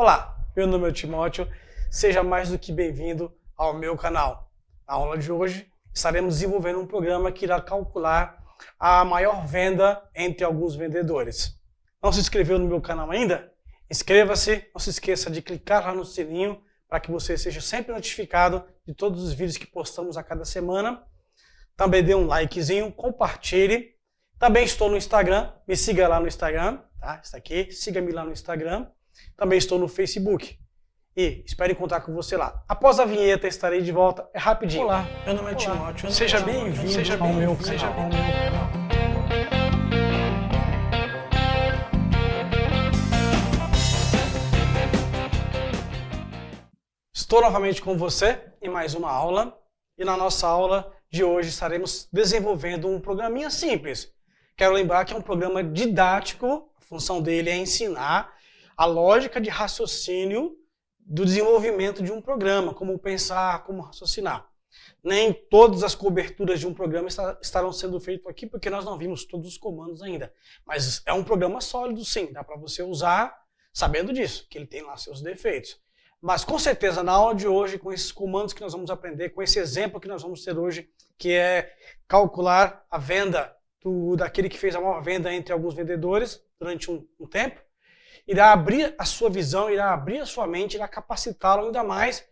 Olá, meu nome é Timóteo, seja mais do que bem-vindo ao meu canal. Na aula de hoje estaremos desenvolvendo um programa que irá calcular a maior venda entre alguns vendedores. Não se inscreveu no meu canal ainda? Inscreva-se, não se esqueça de clicar lá no sininho para que você seja sempre notificado de todos os vídeos que postamos a cada semana. Também dê um likezinho, compartilhe. Também estou no Instagram, me siga lá no Instagram, tá? Está aqui, siga-me lá no Instagram. Também estou no Facebook e espero encontrar com você lá. Após a vinheta estarei de volta, é rapidinho. Olá, meu nome é Timóteo, seja bem-vindo ao meu canal. Estou novamente com você em mais uma aula e na nossa aula de hoje estaremos desenvolvendo um programinha simples. Quero lembrar que é um programa didático, a função dele é ensinar a lógica de raciocínio do desenvolvimento de um programa, como pensar, como raciocinar. Nem todas as coberturas de um programa estarão sendo feitas aqui, porque nós não vimos todos os comandos ainda. Mas é um programa sólido, sim, dá para você usar sabendo disso, que ele tem lá seus defeitos. Mas com certeza na aula de hoje, com esses comandos que nós vamos aprender, com esse exemplo que nós vamos ter hoje, que é calcular a venda daquele que fez a maior venda entre alguns vendedores durante um tempo, irá abrir a sua visão, irá abrir a sua mente, irá capacitá-lo ainda mais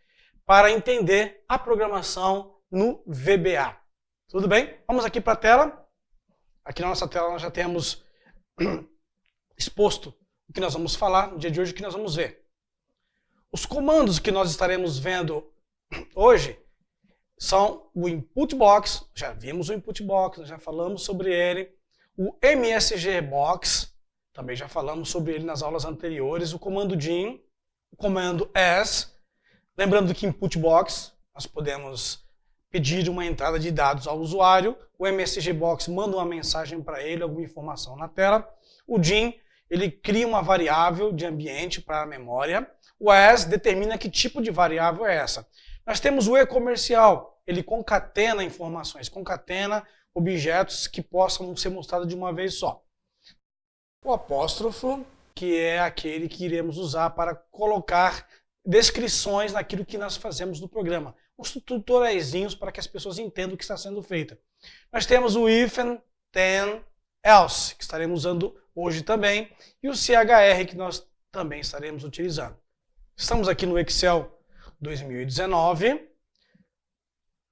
para entender a programação no VBA. Tudo bem? Vamos aqui para a tela. Aqui na nossa tela nós já temos exposto o que nós vamos falar no dia de hoje, o que nós vamos ver. Os comandos que nós estaremos vendo hoje são o Input Box, já vimos o Input Box, nós já falamos sobre ele, o MSG Box, também já falamos sobre ele nas aulas anteriores, o comando DIN, o comando AS, lembrando que Input Box, nós podemos pedir uma entrada de dados ao usuário, o MSG Box manda uma mensagem para ele, alguma informação na tela, o DIN, ele cria uma variável de ambiente para a memória, o AS determina que tipo de variável é essa. Nós temos o E-comercial, ele concatena informações, concatena objetos que possam ser mostrados de uma vez só. O apóstrofo, que é aquele que iremos usar para colocar descrições naquilo que nós fazemos no programa. Os tutoriaizinhos para que as pessoas entendam o que está sendo feito. Nós temos o IFEN, THEN, ELSE, que estaremos usando hoje também, e o CHR, que nós também estaremos utilizando. Estamos aqui no Excel 2019,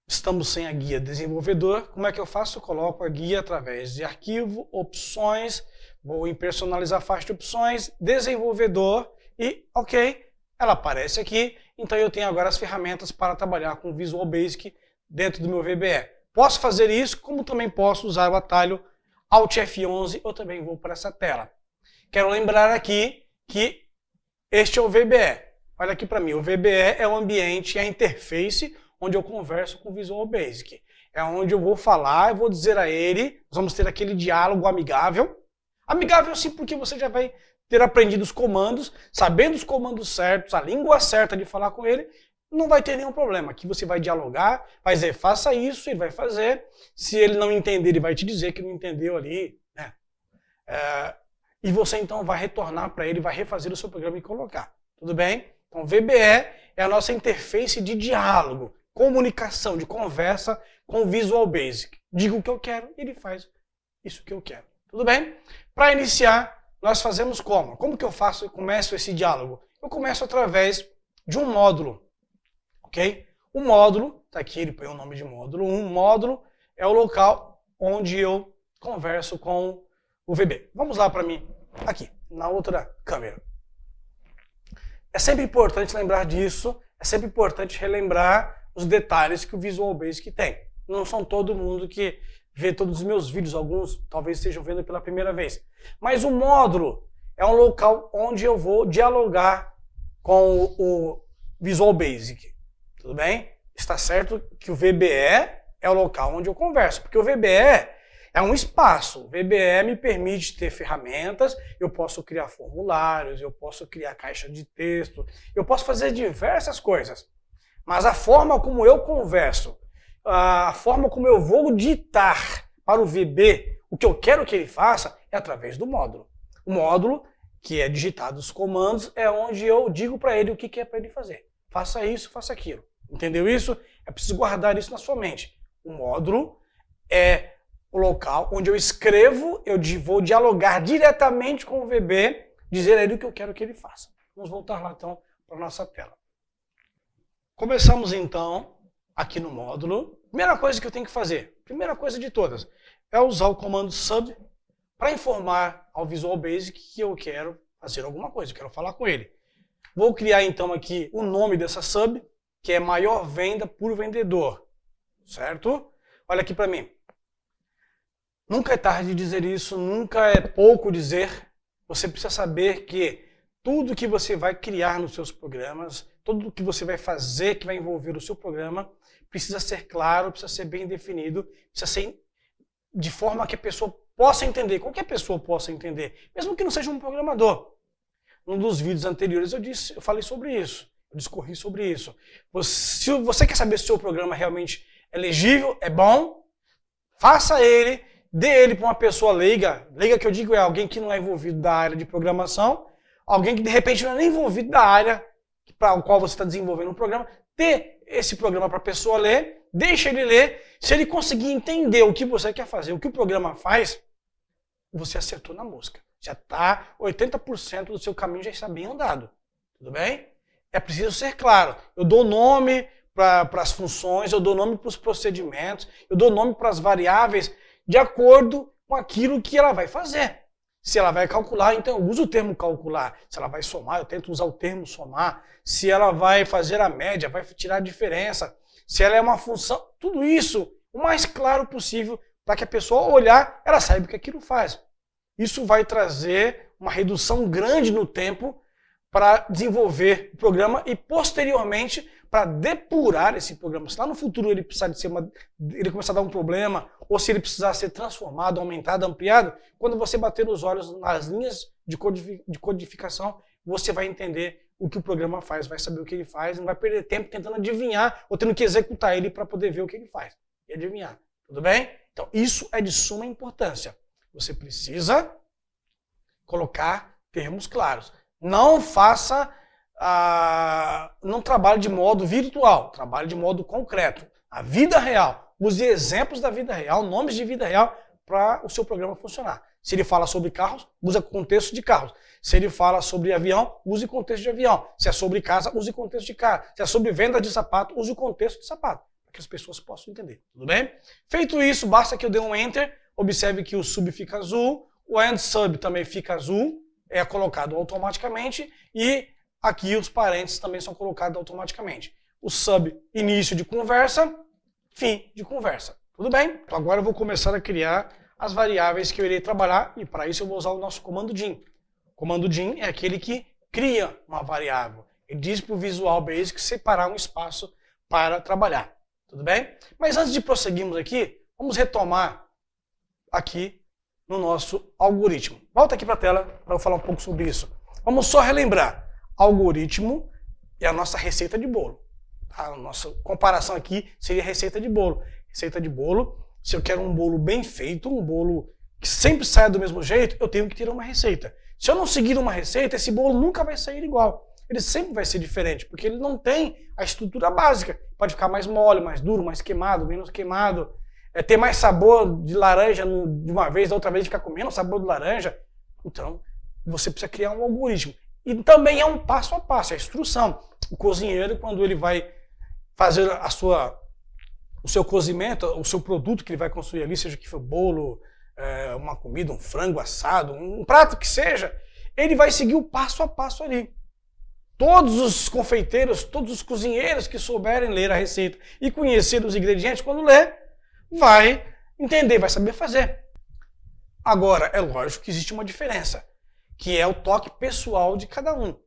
estamos sem a guia desenvolvedor. Como é que eu faço? Eu coloco a guia através de arquivo, opções, vou em personalizar a faixa de opções, desenvolvedor e ok, ela aparece aqui. Então eu tenho agora as ferramentas para trabalhar com Visual Basic dentro do meu VBE. Posso fazer isso, como também posso usar o atalho Alt F11, eu também vou para essa tela. Quero lembrar aqui que este é o VBE. Olha aqui para mim, o VBE é o ambiente, é a interface onde eu converso com o Visual Basic. É onde eu vou falar, eu vou dizer a ele, nós vamos ter aquele diálogo amigável. Amigável sim, porque você já vai ter aprendido os comandos, sabendo os comandos certos, a língua certa de falar com ele, não vai ter nenhum problema. Aqui você vai dialogar, vai dizer, faça isso, ele vai fazer. Se ele não entender, ele vai te dizer que não entendeu ali, né? E você então vai retornar para ele, vai refazer o seu programa e colocar. Tudo bem? Então, VBE é a nossa interface de diálogo, comunicação, de conversa com o Visual Basic. Digo o que eu quero e ele faz isso que eu quero. Tudo bem? Para iniciar, nós fazemos como? Como que eu faço e começo esse diálogo? Eu começo através de um módulo. Ok? O módulo, está aqui, ele põe o nome de módulo 1. Módulo é o local onde eu converso com o VB. Vamos lá para mim, aqui, na outra câmera. É sempre importante lembrar disso, é sempre importante relembrar os detalhes que o Visual Basic tem. Não são todo mundo que vê todos os meus vídeos, alguns talvez estejam vendo pela primeira vez. Mas o módulo é um local onde eu vou dialogar com o Visual Basic. Tudo bem? Está certo que o VBE é o local onde eu converso, porque o VBE é um espaço. O VBE me permite ter ferramentas, eu posso criar formulários, eu posso criar caixa de texto, eu posso fazer diversas coisas. Mas a forma como eu converso, a forma como eu vou ditar para o VB o que eu quero que ele faça é através do módulo. O módulo que é digitado os comandos, é onde eu digo para ele o que é para ele fazer. Faça isso, faça aquilo. Entendeu isso? É preciso guardar isso na sua mente. O módulo é o local onde eu escrevo, eu vou dialogar diretamente com o VB, dizer a ele o que eu quero que ele faça. Vamos voltar lá então para a nossa tela. Começamos então aqui no módulo. Primeira coisa que eu tenho que fazer, primeira coisa de todas, é usar o comando sub para informar ao Visual Basic que eu quero fazer alguma coisa, eu quero falar com ele. Vou criar então aqui o nome dessa sub, que é maior venda por vendedor, certo? Olha aqui para mim. Nunca é tarde de dizer isso, nunca é pouco dizer. Você precisa saber que tudo que você vai criar nos seus programas, tudo que você vai fazer que vai envolver o seu programa, precisa ser claro, precisa ser bem definido, precisa ser de forma que a pessoa possa entender, qualquer pessoa possa entender, mesmo que não seja um programador. Num dos vídeos anteriores eu falei sobre isso, eu discorri sobre isso. Se você quer saber se o seu programa realmente é legível, é bom, faça ele, dê ele para uma pessoa leiga. Leiga que eu digo é alguém que não é envolvido da área de programação, alguém que de repente não é nem envolvido da área para o qual você está desenvolvendo um programa. Dê esse programa para a pessoa ler, deixa ele ler. Se ele conseguir entender o que você quer fazer, o que o programa faz, você acertou na mosca. Já está 80% do seu caminho já está bem andado. Tudo bem? É preciso ser claro. Eu dou nome para as funções, eu dou nome para os procedimentos, eu dou nome para as variáveis de acordo com aquilo que ela vai fazer. Se ela vai calcular, então eu uso o termo calcular. Se ela vai somar, eu tento usar o termo somar. Se ela vai fazer a média, vai tirar a diferença. Se ela é uma função, tudo isso o mais claro possível para que a pessoa olhar, ela saiba o que aquilo faz. Isso vai trazer uma redução grande no tempo para desenvolver o programa e posteriormente para depurar esse programa. Se lá no futuro ele precisar de ele começar a dar um problema, ou se ele precisar ser transformado, aumentado, ampliado, quando você bater os olhos nas linhas de codificação, você vai entender o que o programa faz, vai saber o que ele faz, não vai perder tempo tentando adivinhar ou tendo que executar ele para poder ver o que ele faz e adivinhar. Tudo bem? Então isso é de suma importância. Você precisa colocar termos claros. Não faça, não trabalhe de modo virtual, trabalhe de modo concreto. A vida real. Use exemplos da vida real, nomes de vida real para o seu programa funcionar. Se ele fala sobre carros, use contexto de carros. Se ele fala sobre avião, use contexto de avião. Se é sobre casa, use contexto de casa. Se é sobre venda de sapato, use o contexto de sapato, para que as pessoas possam entender. Tudo bem? Feito isso, basta que eu dê um Enter. Observe que o sub fica azul, o end sub também fica azul, é colocado automaticamente, e aqui os parênteses também são colocados automaticamente. O sub, início de conversa, fim de conversa. Tudo bem? Então agora eu vou começar a criar as variáveis que eu irei trabalhar, e para isso eu vou usar o nosso comando DIN. O comando DIN é aquele que cria uma variável. Ele diz para o Visual Basic separar um espaço para trabalhar. Tudo bem? Mas antes de prosseguirmos aqui, vamos retomar aqui no nosso algoritmo. Volta aqui para a tela para eu falar um pouco sobre isso. Vamos só relembrar. Algoritmo é a nossa receita de bolo. A nossa comparação aqui seria receita de bolo. Receita de bolo, se eu quero um bolo bem feito, um bolo que sempre saia do mesmo jeito, eu tenho que ter uma receita. Se eu não seguir uma receita, esse bolo nunca vai sair igual. Ele sempre vai ser diferente, porque ele não tem a estrutura básica. Pode ficar mais mole, mais duro, mais queimado, menos queimado. Ter mais sabor de laranja de uma vez, da outra vez ficar com menos sabor de laranja. Então, você precisa criar um algoritmo. E também é um passo a passo, é a instrução. O cozinheiro, quando ele vai fazer o seu cozimento, o seu produto que ele vai construir ali, seja que for bolo, uma comida, um frango assado, um prato que seja, ele vai seguir o passo a passo ali. Todos os confeiteiros, todos os cozinheiros que souberem ler a receita e conhecer os ingredientes, quando ler, vai entender, vai saber fazer. Agora, é lógico que existe uma diferença, que é o toque pessoal de cada um.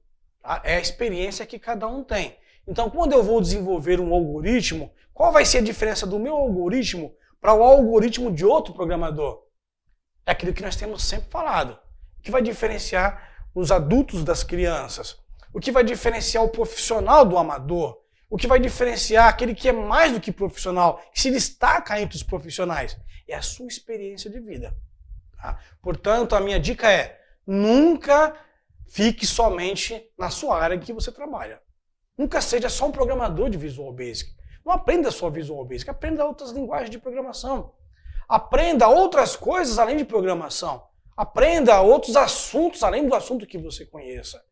Tá? É a experiência que cada um tem. Então, quando eu vou desenvolver um algoritmo, qual vai ser a diferença do meu algoritmo para o algoritmo de outro programador? É aquilo que nós temos sempre falado. O que vai diferenciar os adultos das crianças? O que vai diferenciar o profissional do amador? O que vai diferenciar aquele que é mais do que profissional, que se destaca entre os profissionais? É a sua experiência de vida. Tá? Portanto, a minha dica é, nunca fique somente na sua área que você trabalha. Nunca seja só um programador de Visual Basic. Não aprenda só Visual Basic, aprenda outras linguagens de programação. Aprenda outras coisas além de programação. Aprenda outros assuntos além do assunto que você conheça.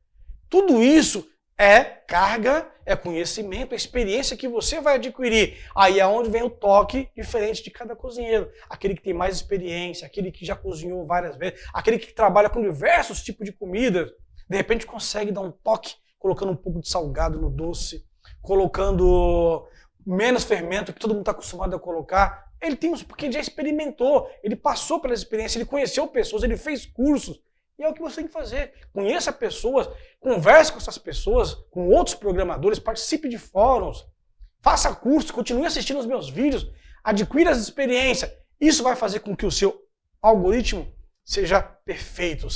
Tudo isso é carga, é conhecimento, é experiência que você vai adquirir. Aí é onde vem o toque diferente de cada cozinheiro. Aquele que tem mais experiência, aquele que já cozinhou várias vezes, aquele que trabalha com diversos tipos de comida, de repente consegue dar um toque, colocando um pouco de salgado no doce, colocando menos fermento, que todo mundo está acostumado a colocar. Ele tem uns, porque já experimentou, ele passou pela experiência, ele conheceu pessoas, ele fez cursos. E é o que você tem que fazer. Conheça pessoas, converse com essas pessoas, com outros programadores, participe de fóruns, faça cursos, continue assistindo os meus vídeos, adquira as experiências. Isso vai fazer com que o seu algoritmo seja perfeito,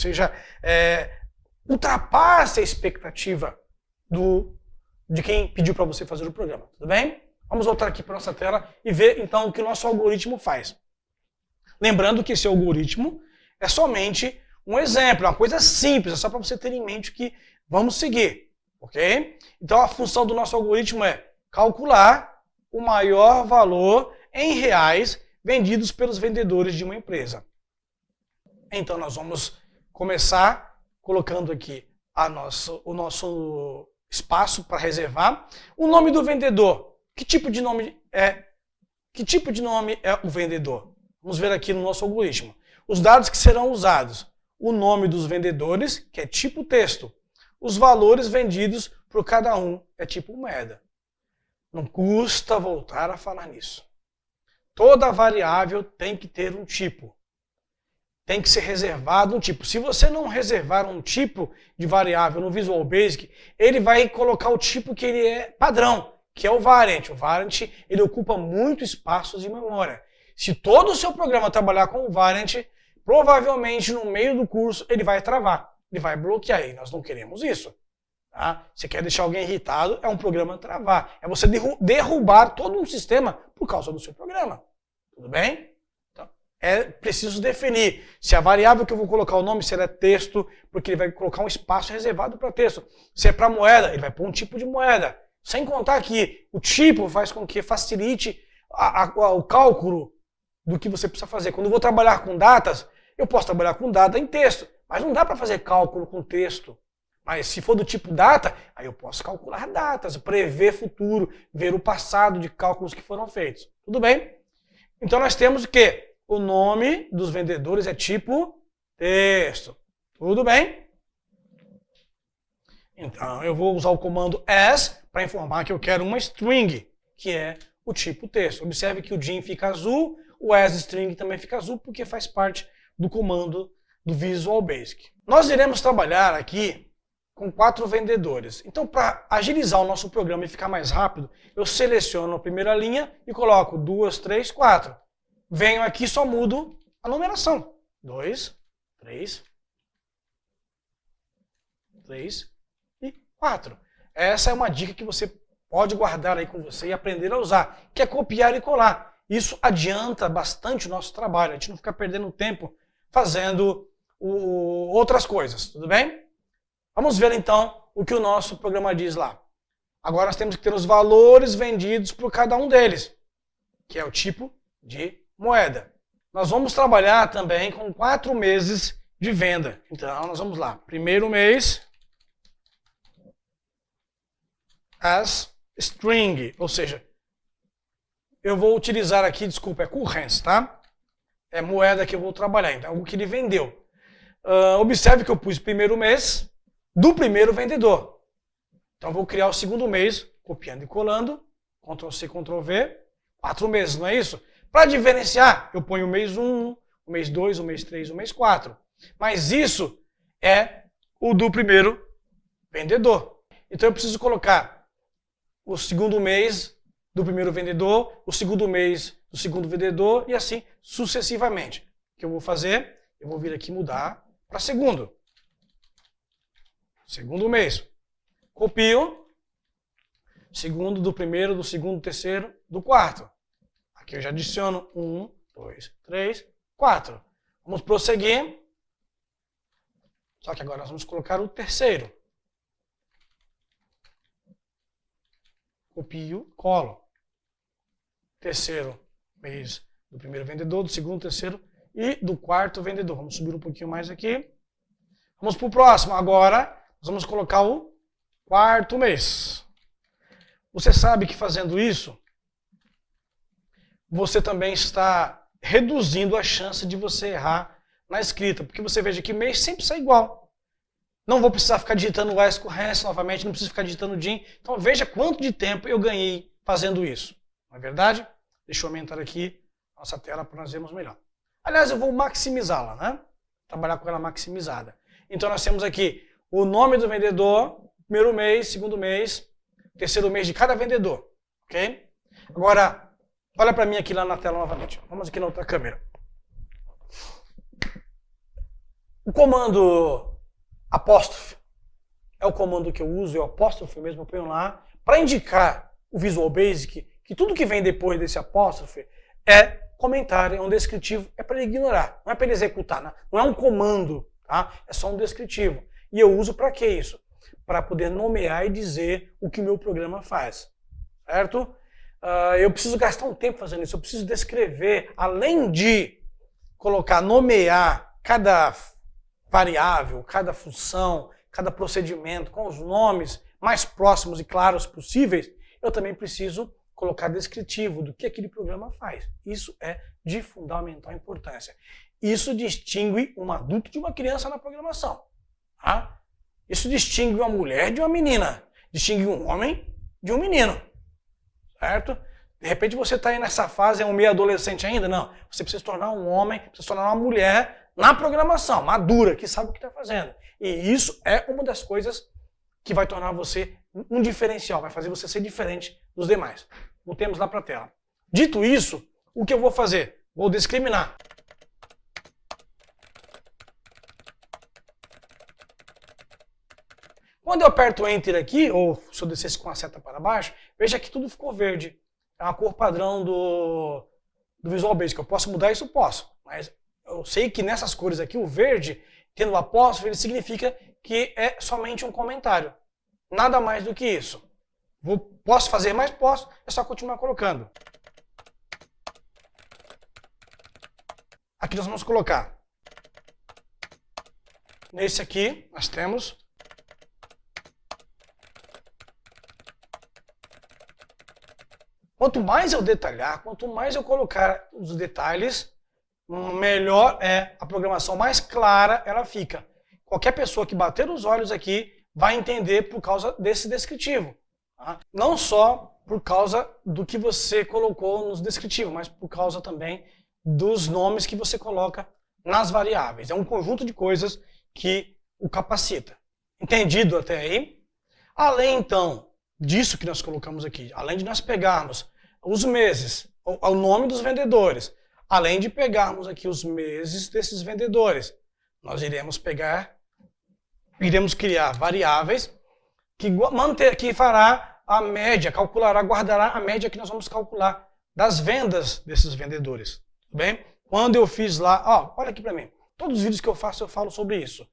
ultrapasse a expectativa de quem pediu para você fazer o programa. Tudo bem? Vamos voltar aqui para a nossa tela e ver então o que o nosso algoritmo faz. Lembrando que esse algoritmo é somente um exemplo, uma coisa simples, é só para você ter em mente que vamos seguir, ok? Então a função do nosso algoritmo é calcular o maior valor em reais vendidos pelos vendedores de uma empresa. Então nós vamos começar colocando aqui o nosso espaço para reservar. O nome do vendedor. Que tipo de nome é o vendedor? Vamos ver aqui no nosso algoritmo. Os dados que serão usados. O nome dos vendedores, que é tipo texto. Os valores vendidos por cada um é tipo moeda. Não custa voltar a falar nisso. Toda variável tem que ter um tipo. Tem que ser reservado um tipo. Se você não reservar um tipo de variável no Visual Basic, ele vai colocar o tipo que ele é padrão, que é o variant. O variant ele ocupa muito espaço de memória. Se todo o seu programa trabalhar com o variant, provavelmente no meio do curso ele vai travar, ele vai bloquear. E nós não queremos isso. Tá? Você quer deixar alguém irritado, é um programa travar. É você derrubar todo um sistema por causa do seu programa. Tudo bem? Então, é preciso definir se a variável que eu vou colocar o nome, se ela é texto, porque ele vai colocar um espaço reservado para texto. Se é para moeda, ele vai pôr um tipo de moeda. Sem contar que o tipo faz com que facilite o cálculo do que você precisa fazer. Quando eu vou trabalhar com datas, eu posso trabalhar com data em texto, mas não dá para fazer cálculo com texto. Mas se for do tipo data, aí eu posso calcular datas, prever futuro, ver o passado de cálculos que foram feitos. Tudo bem? Então nós temos que o nome dos vendedores é tipo texto. Tudo bem? Então eu vou usar o comando as para informar que eu quero uma string, que é o tipo texto. Observe que o Jim fica azul, o asString também fica azul, porque faz parte do comando do Visual Basic. Nós iremos trabalhar aqui com 4 vendedores. Então, para agilizar o nosso programa e ficar mais rápido, eu seleciono a primeira linha e coloco 2, 3, 4. Venho aqui e só mudo a numeração. 2, 3, 3 e 4. Essa é uma dica que você pode guardar aí com você e aprender a usar, que é copiar e colar. Isso adianta bastante o nosso trabalho, a gente não fica perdendo tempo fazendo outras coisas, tudo bem? Vamos ver então o que o nosso programa diz lá. Agora nós temos que ter os valores vendidos por cada um deles, que é o tipo de moeda. Nós vamos trabalhar também com 4 meses de venda. Então nós vamos lá. Primeiro mês, as string, ou seja, eu vou utilizar aqui, desculpa, é currency, tá? É moeda que eu vou trabalhar, então é algo que ele vendeu. Observe que eu pus primeiro mês do primeiro vendedor. Então eu vou criar o segundo mês, copiando e colando, Ctrl+C, Ctrl+V, 4 meses, não é isso? Para diferenciar, eu ponho o mês 1, o mês 2, o mês 3, o mês 4. Mas isso é o do primeiro vendedor. Então eu preciso colocar o segundo mês do primeiro vendedor, o segundo mês do segundo vendedor e assim sucessivamente. O que eu vou fazer? Eu vou vir aqui mudar para segundo. Segundo mês. Copio. Segundo do primeiro, do segundo, do terceiro, do quarto. Aqui eu já adiciono 1, 2, 3, 4. Vamos prosseguir. Só que agora nós vamos colocar o terceiro. Copio, colo. Terceiro mês do primeiro vendedor, do segundo, terceiro e do quarto vendedor. Vamos subir um pouquinho mais aqui. Vamos para o próximo. Agora, nós vamos colocar o quarto mês. Você sabe que fazendo isso, você também está reduzindo a chance de você errar na escrita. Porque você veja que mês sempre sai igual. Não vou precisar ficar digitando o AES correto novamente, não preciso ficar digitando o DIN. Então veja quanto de tempo eu ganhei fazendo isso. Não é verdade? Deixa eu aumentar aqui a nossa tela para nós vermos melhor. Aliás, eu vou maximizá-la, né? Trabalhar com ela maximizada. Então nós temos aqui o nome do vendedor, primeiro mês, segundo mês, terceiro mês de cada vendedor. Ok? Agora, olha para mim aqui lá na tela novamente. Vamos aqui na outra câmera. O comando apóstrofe é o comando que eu uso, é o apóstrofe mesmo, eu ponho lá, para indicar o Visual Basic, que tudo que vem depois desse apóstrofe é comentário, é um descritivo, é para ele ignorar, não é para ele executar, não é um comando, tá? É só um descritivo. E eu uso para que isso? Para poder nomear e dizer o que o meu programa faz, certo? Eu preciso gastar um tempo fazendo isso, eu preciso descrever, além de colocar, nomear cada variável, cada função, cada procedimento com os nomes mais próximos e claros possíveis, eu também preciso colocar descritivo do que aquele programa faz. Isso é de fundamental importância. Isso distingue um adulto de uma criança na programação. Tá? Isso distingue uma mulher de uma menina. Distingue um homem de um menino. Certo? De repente você está aí nessa fase, é um meio adolescente ainda? Não. Você precisa se tornar um homem, precisa se tornar uma mulher na programação, madura, que sabe o que está fazendo. E isso é uma das coisas que vai tornar você um diferencial, vai fazer você ser diferente dos demais. Voltemos lá para a tela. Dito isso, o que eu vou fazer? Vou discriminar. Quando eu aperto Enter aqui, ou se eu descesse com a seta para baixo, veja que tudo ficou verde. É uma cor padrão do Visual Basic. Eu posso mudar isso? Posso. Mas eu sei que nessas cores aqui, o verde, tendo o apóstrofe, ele significa que é somente um comentário. Nada mais do que isso. Posso fazer mais? Posso. É só continuar colocando. Aqui nós vamos colocar. Nesse aqui, nós temos quanto mais eu detalhar, quanto mais eu colocar os detalhes, melhor é a programação, mais clara ela fica. Qualquer pessoa que bater os olhos aqui vai entender por causa desse descritivo. Tá? Não só por causa do que você colocou nos descritivos, mas por causa também dos nomes que você coloca nas variáveis. É um conjunto de coisas que o capacita. Entendido até aí? Além, então, disso que nós colocamos aqui, além de nós pegarmos os meses, o nome dos vendedores, além de pegarmos aqui os meses desses vendedores, nós iremos criar variáveis que fará a média, calculará, guardará a média que nós vamos calcular das vendas desses vendedores. Tudo bem? Quando eu fiz lá, olha aqui para mim, todos os vídeos que eu faço eu falo sobre isso,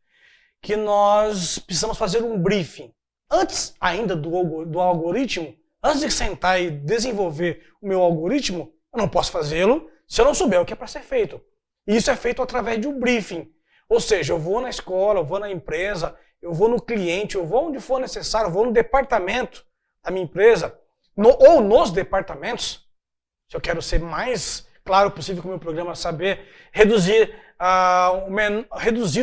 que nós precisamos fazer um briefing. Antes ainda do algoritmo, antes de sentar e desenvolver o meu algoritmo, eu não posso fazê-lo se eu não souber o que é para ser feito. E isso é feito através de um briefing. Ou seja, eu vou na escola, eu vou na empresa, eu vou no cliente, eu vou onde for necessário, eu vou no departamento da minha empresa, ou nos departamentos, se eu quero ser mais claro possível com o meu programa, saber reduzir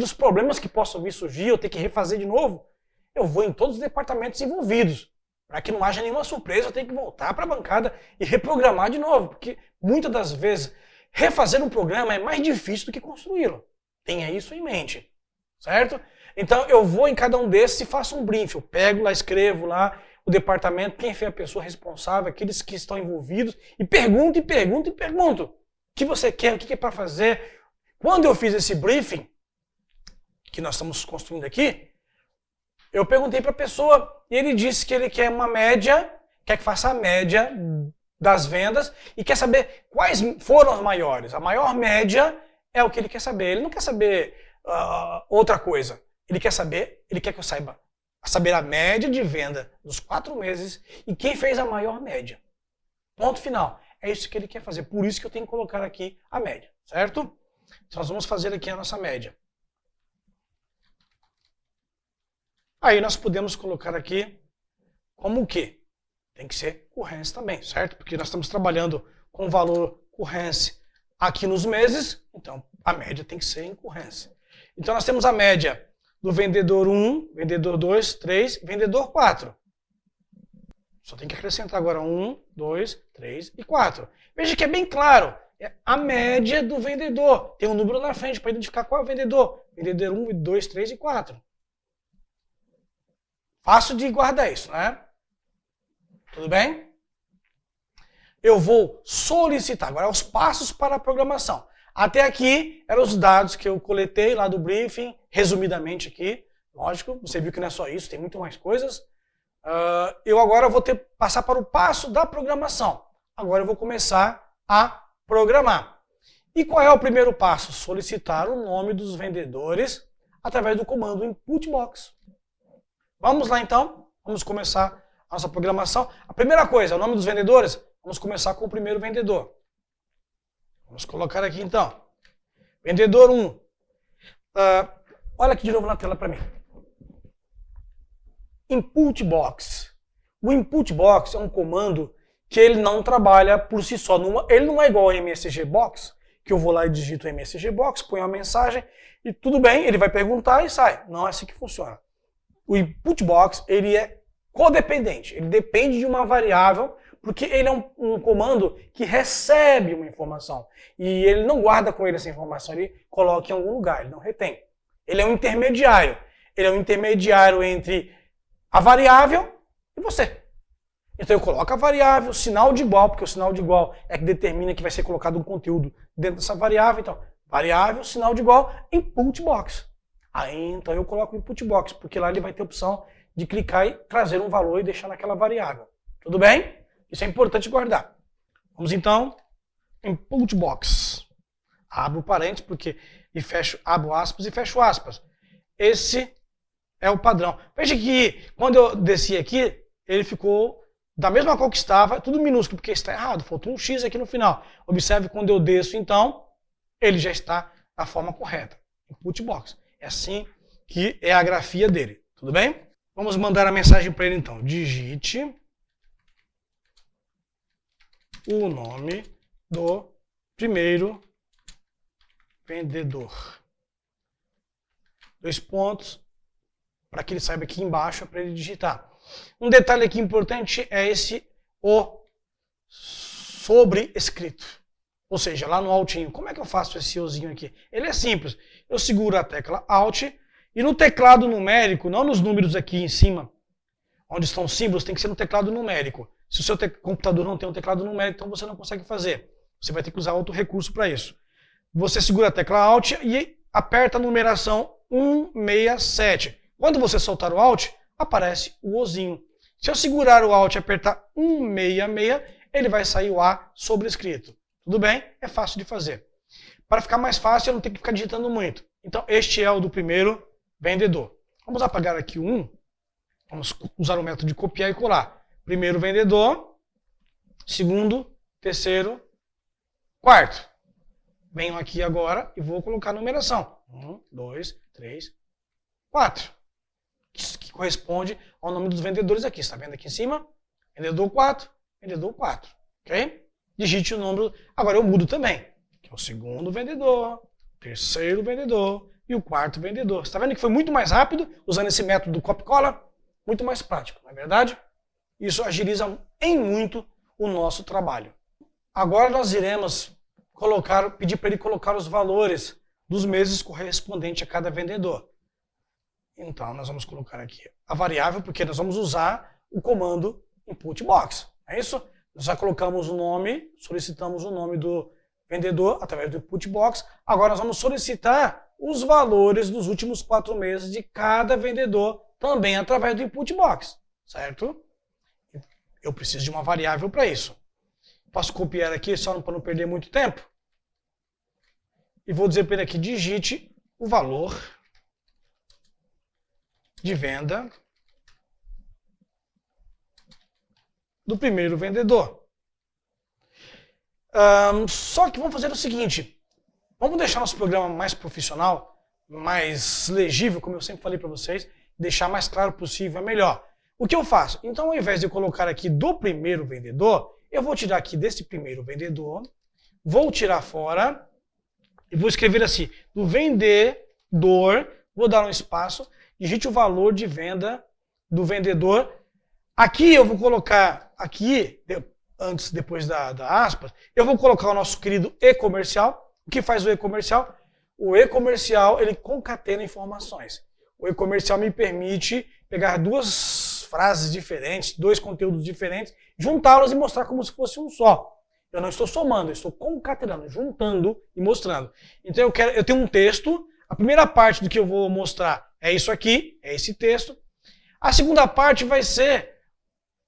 os problemas que possam vir surgir, eu ter que refazer de novo, eu vou em todos os departamentos envolvidos. Para que não haja nenhuma surpresa, eu tenho que voltar para a bancada e reprogramar de novo. Porque muitas das vezes, refazer um programa é mais difícil do que construí-lo. Tenha isso em mente. Certo? Então eu vou em cada um desses e faço um briefing. Eu pego lá, escrevo lá o departamento, quem foi a pessoa responsável, aqueles que estão envolvidos, e pergunto, e pergunto, e pergunto. O que você quer, o que é para fazer? Quando eu fiz esse briefing, que nós estamos construindo aqui, eu perguntei para a pessoa e ele disse que ele quer uma média, quer que faça a média das vendas e quer saber quais foram as maiores. A maior média é o que ele quer saber. Ele não quer saber outra coisa. Ele quer que eu saiba saber a média de venda dos 4 meses e quem fez a maior média. Ponto final. É isso que ele quer fazer. Por isso que eu tenho que colocar aqui a média, certo? Então nós vamos fazer aqui a nossa média. Aí nós podemos colocar aqui como o quê? Tem que ser currency também, certo? Porque nós estamos trabalhando com o valor currency aqui nos meses, então a média tem que ser em currency. Então nós temos a média do vendedor 1, vendedor 2, 3, vendedor 4. Só tem que acrescentar agora 1, 2, 3 e 4. Veja que é bem claro, é a média do vendedor. Tem um número na frente para identificar qual é o vendedor. Vendedor 1, 2, 3 e 4. Fácil de guardar isso, né? Tudo bem? Eu vou solicitar agora os passos para a programação. Até aqui eram os dados que eu coletei lá do briefing, resumidamente aqui. Lógico, você viu que não é só isso, tem muito mais coisas. Eu agora vou passar para o passo da programação. Agora eu vou começar a programar. E qual é o primeiro passo? Solicitar o nome dos vendedores através do comando inputbox. Vamos lá então, vamos começar a nossa programação. A primeira coisa, o nome dos vendedores, vamos começar com o primeiro vendedor. Vamos colocar aqui então. Vendedor 1. Olha aqui de novo na tela para mim. Input box. O input box é um comando que ele não trabalha por si só. Ele não é igual ao MSG box, que eu vou lá e digito MSG box, ponho uma mensagem e tudo bem, ele vai perguntar e sai. Não é assim que funciona. O input box, ele é codependente. Ele depende de uma variável, porque ele é um comando que recebe uma informação. E ele não guarda com ele essa informação, ele coloca em algum lugar, ele não retém. Ele é um intermediário. Ele é um intermediário entre a variável e você. Então eu coloco a variável, sinal de igual, porque o sinal de igual é que determina que vai ser colocado um conteúdo dentro dessa variável. Então, variável, sinal de igual, input box. Aí então eu coloco o input box, porque lá ele vai ter a opção de clicar e trazer um valor e deixar naquela variável. Tudo bem? Isso é importante guardar. Vamos então, input box. Abro parênteses porque abro aspas e fecho aspas. Esse é o padrão. Veja que quando eu desci aqui, ele ficou da mesma cor que estava, tudo minúsculo, porque está errado, faltou um X aqui no final. Observe quando eu desço, então, ele já está da forma correta. Input box. É assim que é a grafia dele. Tudo bem? Vamos mandar a mensagem para ele então. Digite o nome do primeiro vendedor. 2 pontos, para que ele saiba aqui embaixo para ele digitar. Um detalhe aqui importante é o sobrescrito. Ou seja, lá no altinho. Como é que eu faço esse ozinho aqui? Ele é simples. Eu seguro a tecla Alt e no teclado numérico, não nos números aqui em cima, onde estão os símbolos, tem que ser no teclado numérico. Se o seu computador não tem um teclado numérico, então você não consegue fazer. Você vai ter que usar outro recurso para isso. Você segura a tecla Alt e aperta a numeração 167. Quando você soltar o Alt, aparece o Ozinho. Se eu segurar o Alt e apertar 166, ele vai sair o A sobrescrito. Tudo bem? É fácil de fazer. Para ficar mais fácil, eu não tenho que ficar digitando muito. Então, este é o do primeiro vendedor. Vamos apagar aqui o 1. Vamos usar o método de copiar e colar. Primeiro vendedor, segundo, terceiro, quarto. Venho aqui agora e vou colocar a numeração. 1, 2, 3, 4. Que corresponde ao nome dos vendedores aqui. Está vendo aqui em cima? Vendedor 4, vendedor 4. Ok? Digite o número. Agora eu mudo também. Que é o segundo vendedor, terceiro vendedor e o quarto vendedor. Está vendo que foi muito mais rápido usando esse método do copy-cola? Muito mais prático, não é verdade? Isso agiliza em muito o nosso trabalho. Agora nós iremos pedir para ele colocar os valores dos meses correspondentes a cada vendedor. Então nós vamos colocar aqui a variável, porque nós vamos usar o comando input box. É isso? Nós já colocamos o nome, solicitamos o nome do vendedor através do input box. Agora nós vamos solicitar os valores dos últimos 4 meses de cada vendedor também através do input box, certo? Eu preciso de uma variável para isso. Posso copiar aqui só para não perder muito tempo? E vou dizer para ele aqui, digite o valor de venda do primeiro vendedor. Só que vamos fazer o seguinte, vamos deixar nosso programa mais profissional, mais legível, como eu sempre falei para vocês, deixar mais claro possível é melhor. O que eu faço? Então, ao invés de eu colocar aqui do primeiro vendedor, eu vou tirar aqui desse primeiro vendedor, vou tirar fora e vou escrever assim, do vendedor, vou dar um espaço, digite o valor de venda do vendedor. Aqui eu vou colocar, aqui, antes, depois da aspas, eu vou colocar o nosso querido e-comercial. O que faz o e-comercial? O e-comercial, ele concatena informações. O e-comercial me permite pegar duas frases diferentes, dois conteúdos diferentes, juntá-los e mostrar como se fosse um só. Eu não estou somando, eu estou concatenando, juntando e mostrando. Então eu tenho um texto, a primeira parte do que eu vou mostrar é isso aqui, é esse texto. A segunda parte vai ser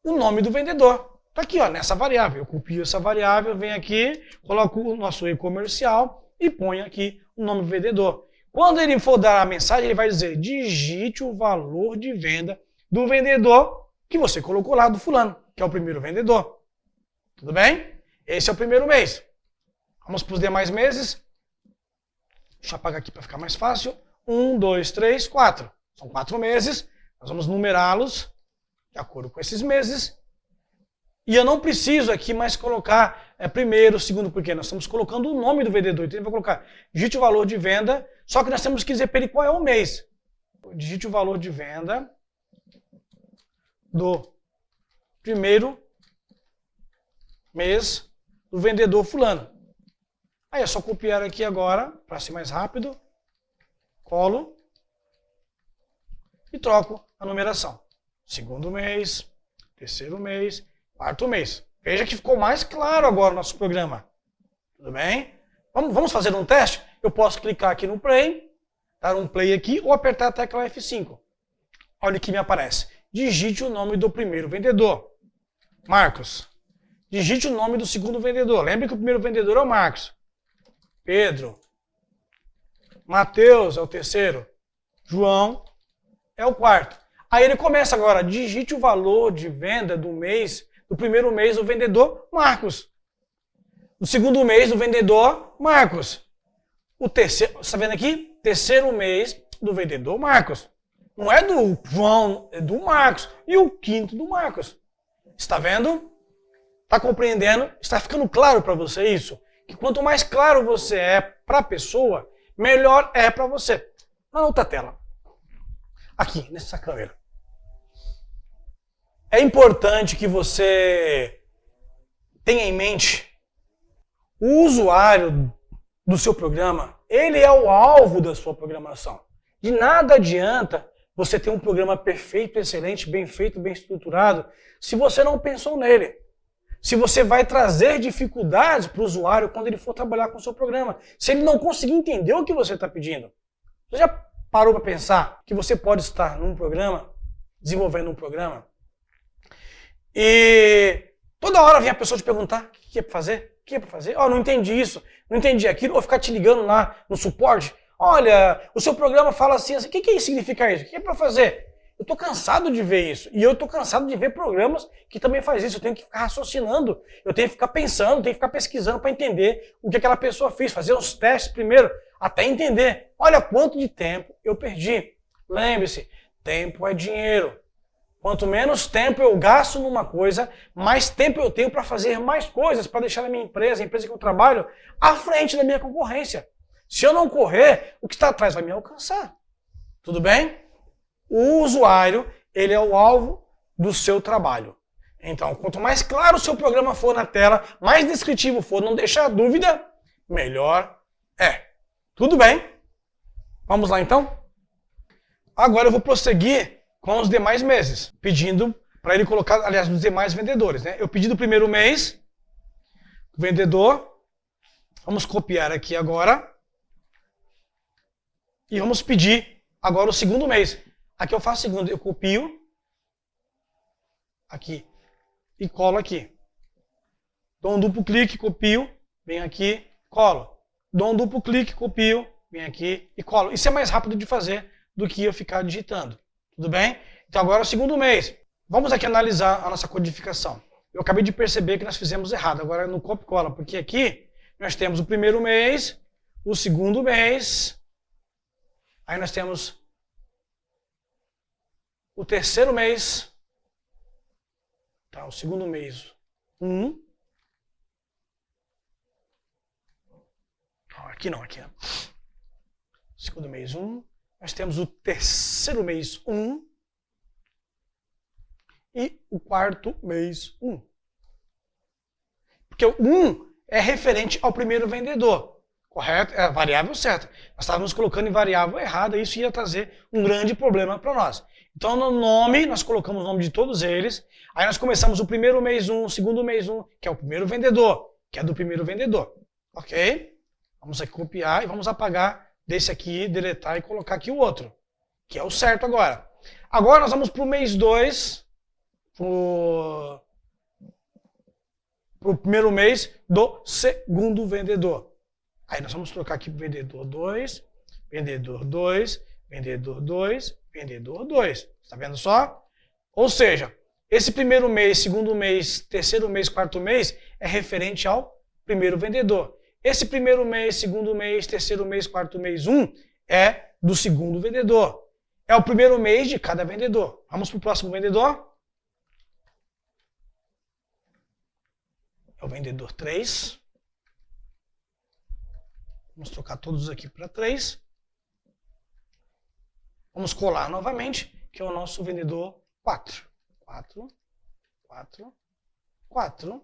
o nome do vendedor. Está aqui, ó, nessa variável. Eu copio essa variável, venho aqui, coloco o nosso e-comercial e ponho aqui o nome do vendedor. Quando ele for dar a mensagem, ele vai dizer, digite o valor de venda do vendedor que você colocou lá, do fulano, que é o primeiro vendedor. Tudo bem? Esse é o primeiro mês. Vamos para os demais meses. Deixa eu apagar aqui para ficar mais fácil. 1, 2, 3, 4. São 4 meses. Nós vamos numerá-los de acordo com esses meses. E eu não preciso aqui mais colocar primeiro, segundo, porque nós estamos colocando o nome do vendedor. Então, ele vai colocar, digite o valor de venda, só que nós temos que dizer para ele qual é o mês. Digite o valor de venda do primeiro mês do vendedor fulano. Aí é só copiar aqui agora, para ser mais rápido, colo e troco a numeração. Segundo mês, terceiro mês, quarto mês. Veja que ficou mais claro agora o nosso programa. Tudo bem? Vamos fazer um teste? Eu posso clicar aqui no play, dar um play aqui ou apertar a tecla F5. Olha o que me aparece. Digite o nome do primeiro vendedor. Marcos. Digite o nome do segundo vendedor. Lembre que o primeiro vendedor é o Marcos. Pedro. Mateus é o terceiro. João é o quarto. Aí ele começa agora. Digite o valor de venda do mês, do primeiro mês do vendedor Marcos. Do segundo mês do vendedor Marcos. O terceiro, você está vendo aqui? Terceiro mês do vendedor Marcos. Não é do João, é do Marcos. E o quinto do Marcos. Está vendo? Está compreendendo? Está ficando claro para você isso? Que quanto mais claro você é para a pessoa, melhor é para você. Na outra tela. Aqui, nessa câmera. É importante que você tenha em mente o usuário do seu programa. Ele é o alvo da sua programação. De nada adianta você ter um programa perfeito, excelente, bem feito, bem estruturado, se você não pensou nele. Se você vai trazer dificuldades para o usuário quando ele for trabalhar com o seu programa. Se ele não conseguir entender o que você está pedindo. Você já parou para pensar que você pode estar num programa, desenvolvendo um programa, e toda hora vem a pessoa te perguntar o que é para fazer? O que é para fazer? Oh, não entendi isso, não entendi aquilo, ou ficar te ligando lá no suporte. Olha, o seu programa fala assim, o que significa isso? O que é para fazer? Eu estou cansado de ver isso. E eu estou cansado de ver programas que também fazem isso. Eu tenho que ficar raciocinando, eu tenho que ficar pensando, tenho que ficar pesquisando para entender o que aquela pessoa fez. Fazer os testes primeiro, até entender. Olha quanto de tempo eu perdi. Lembre-se, tempo é dinheiro. Quanto menos tempo eu gasto numa coisa, mais tempo eu tenho para fazer mais coisas, para deixar a minha empresa, a empresa que eu trabalho, à frente da minha concorrência. Se eu não correr, o que está atrás vai me alcançar. Tudo bem? O usuário, ele é o alvo do seu trabalho. Então, quanto mais claro o seu programa for na tela, mais descritivo for, não deixar dúvida, melhor é. Tudo bem? Vamos lá então? Agora eu vou prosseguir com os demais meses, pedindo para ele colocar, aliás, os demais vendedores, né? Eu pedi do primeiro mês, vendedor, vamos copiar aqui agora, e vamos pedir agora o segundo mês. Aqui eu faço o segundo, eu copio, aqui, e colo aqui. Dou um duplo clique, copio, venho aqui, colo. Dou um duplo clique, copio, venho aqui e colo. Isso é mais rápido de fazer do que eu ficar digitando. Tudo bem? Então agora é o segundo mês. Vamos aqui analisar a nossa codificação. Eu acabei de perceber que nós fizemos errado. Agora no copia e cola, porque aqui nós temos o primeiro mês, o segundo mês, aí nós temos o terceiro mês, tá, o segundo mês, 1. Aqui não, aqui não. Segundo mês, 1. Nós temos o terceiro mês, 1. E o quarto mês, 1. Porque o 1 é referente ao primeiro vendedor. Correto? É a variável certa. Nós estávamos colocando em variável errada e isso ia trazer um grande problema para nós. Então, no nome, nós colocamos o nome de todos eles. Aí nós começamos o primeiro mês 1, o segundo mês 1, que é o primeiro vendedor, que é do primeiro vendedor. Ok? Vamos aqui copiar e vamos apagar desse aqui, deletar e colocar aqui o outro, que é o certo agora. Agora nós vamos para o mês 2, para o primeiro mês do segundo vendedor. Aí nós vamos trocar aqui vendedor 2, vendedor 2, vendedor 2, vendedor 2. Está vendo só? Ou seja, esse primeiro mês, segundo mês, terceiro mês, quarto mês é referente ao primeiro vendedor. Esse primeiro mês, segundo mês, terceiro mês, quarto mês, 1 é do segundo vendedor. É o primeiro mês de cada vendedor. Vamos para o próximo vendedor. É o vendedor 3. Vamos trocar todos aqui para 3. Vamos colar novamente, que é o nosso vendedor 4. 4, 4, 4,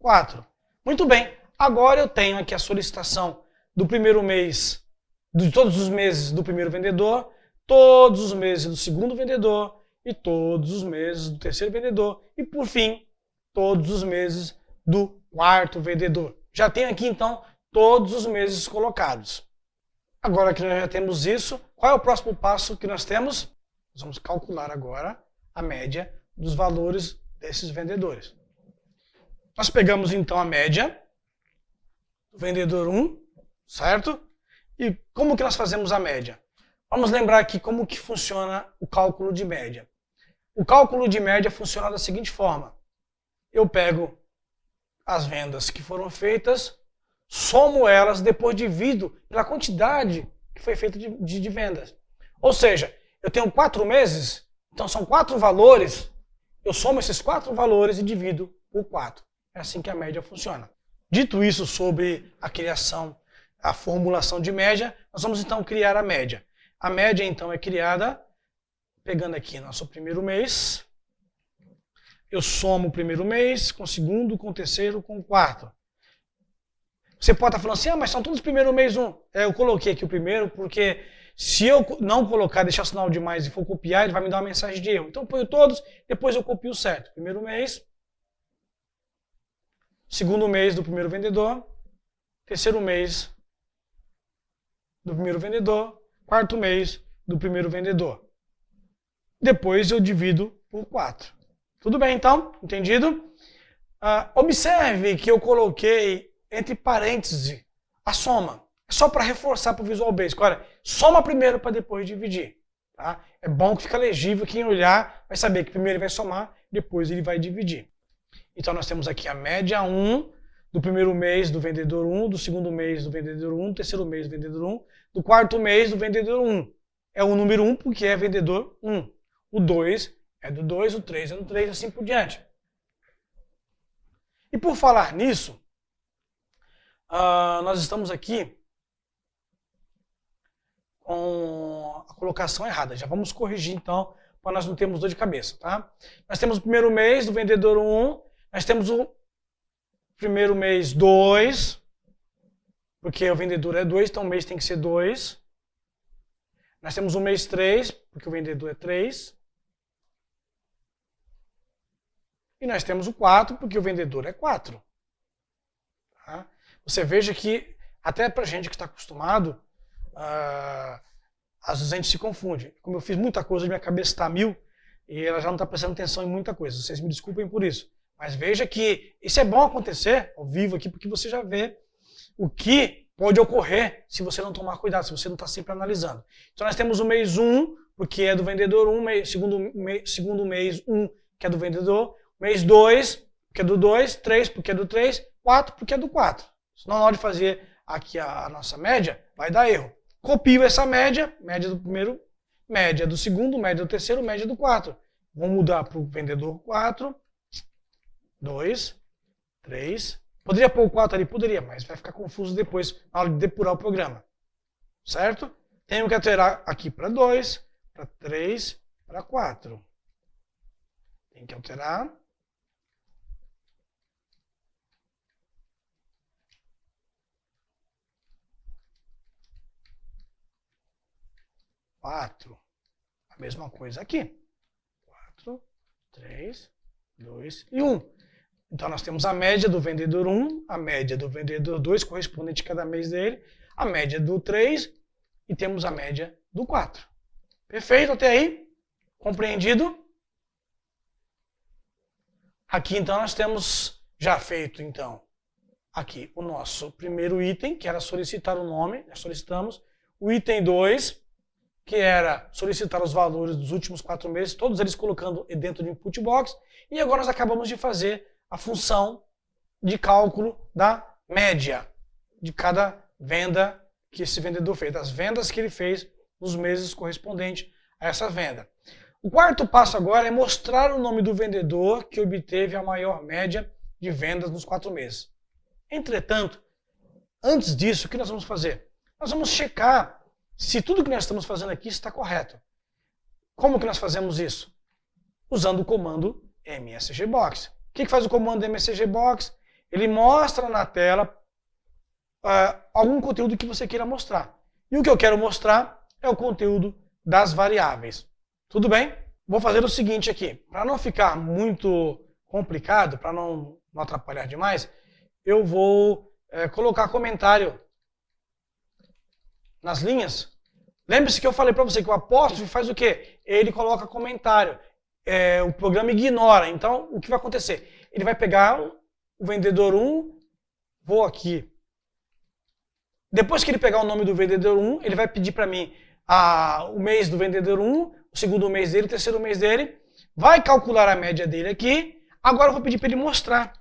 4. Muito bem. Agora eu tenho aqui a solicitação do primeiro mês, de todos os meses do primeiro vendedor, todos os meses do segundo vendedor e todos os meses do terceiro vendedor e, por fim, todos os meses do quarto vendedor. Já tenho aqui, então, todos os meses colocados. Agora que nós já temos isso, qual é o próximo passo que nós temos? Nós vamos calcular agora a média dos valores desses vendedores. Nós pegamos, então, a média do vendedor 1, certo? E como que nós fazemos a média? Vamos lembrar aqui como que funciona o cálculo de média. O cálculo de média funciona da seguinte forma. Eu pego as vendas que foram feitas, somo elas, depois divido pela quantidade que foi feita de vendas. Ou seja, eu tenho 4 meses, então são 4 valores, eu somo esses 4 valores e divido por 4. É assim que a média funciona. Dito isso sobre a criação, a formulação de média, nós vamos então criar a média. A média então é criada pegando aqui nosso primeiro mês. Eu somo o primeiro mês com o segundo, com o terceiro, com o quarto. Você pode estar falando assim, mas são todos primeiro mês 1. Eu coloquei aqui o primeiro porque se eu não colocar, deixar o sinal de mais e for copiar, ele vai me dar uma mensagem de erro. Então eu ponho todos, depois eu copio certo. Primeiro mês, segundo mês do primeiro vendedor, terceiro mês do primeiro vendedor, quarto mês do primeiro vendedor. Depois eu divido por 4. Tudo bem, então? Entendido? Observe que eu coloquei entre parênteses a soma. É só para reforçar para o Visual Basic. Olha, soma primeiro para depois dividir. Tá? É bom que fica legível, quem olhar vai saber que primeiro ele vai somar, depois ele vai dividir. Então nós temos aqui a média 1 do primeiro mês do vendedor 1, do segundo mês do vendedor 1, do terceiro mês do vendedor 1, do quarto mês do vendedor 1. É o número 1 porque é vendedor 1. O 2 é do 2, o 3 é do 3, assim por diante. E por falar nisso, nós estamos aqui com a colocação errada. Já vamos corrigir então, para nós não termos dor de cabeça. Tá? Nós temos o primeiro mês do vendedor 1, nós temos o primeiro mês 2, porque o vendedor é 2, então o mês tem que ser 2. Nós temos o mês 3, porque o vendedor é 3. E nós temos o 4, porque o vendedor é 4. Tá? Você veja que, até para gente que está acostumado, às vezes a gente se confunde. Como eu fiz muita coisa, minha cabeça está a 1000, e ela já não está prestando atenção em muita coisa. Vocês me desculpem por isso. Mas veja que isso é bom acontecer ao vivo aqui, porque você já vê o que pode ocorrer se você não tomar cuidado, se você não está sempre analisando. Então nós temos o mês 1 porque é do vendedor 1, segundo mês 1, que é do vendedor, mês 2, porque é do 2, 3, porque é do 3, 4, porque é do 4. Senão, na hora de fazer aqui a nossa média, vai dar erro. Copio essa média, média do primeiro, média do segundo, média do terceiro, média do 4. Vou mudar para o vendedor 4, 2, 3. Poderia pôr o 4 ali? Poderia, mas vai ficar confuso depois na hora de depurar o programa. Certo? Tenho que alterar aqui para 2, para 3, para 4. Tem que alterar. A mesma coisa aqui. 4, 3, 2 e 1. Então nós temos a média do vendedor 1, a média do vendedor 2, correspondente a cada mês dele, a média do 3 e temos a média do 4. Perfeito até aí? Compreendido? Aqui então nós temos já feito então aqui o nosso primeiro item, que era solicitar o nome, nós solicitamos. O item 2, que era solicitar os valores dos últimos 4 meses, todos eles colocando dentro do input box. E agora nós acabamos de fazer a função de cálculo da média de cada venda que esse vendedor fez, das vendas que ele fez nos meses correspondentes a essa venda. O quarto passo agora é mostrar o nome do vendedor que obteve a maior média de vendas nos 4 meses. Entretanto, antes disso, o que nós vamos fazer? Nós vamos checar se tudo que nós estamos fazendo aqui está correto. Como que nós fazemos isso? Usando o comando msgbox. O que faz o comando msgbox? Ele mostra na tela algum conteúdo que você queira mostrar. E o que eu quero mostrar é o conteúdo das variáveis. Tudo bem? Vou fazer o seguinte aqui. Para não ficar muito complicado, para não atrapalhar demais, eu vou colocar comentário nas linhas. Lembre-se que eu falei para você que o apóstrofe faz o quê? Ele coloca comentário. O programa ignora. Então, o que vai acontecer? Ele vai pegar o vendedor 1, vou aqui. Depois que ele pegar o nome do vendedor 1, ele vai pedir para mim o mês do vendedor 1, o segundo mês dele, o terceiro mês dele, vai calcular a média dele aqui. Agora eu vou pedir para ele mostrar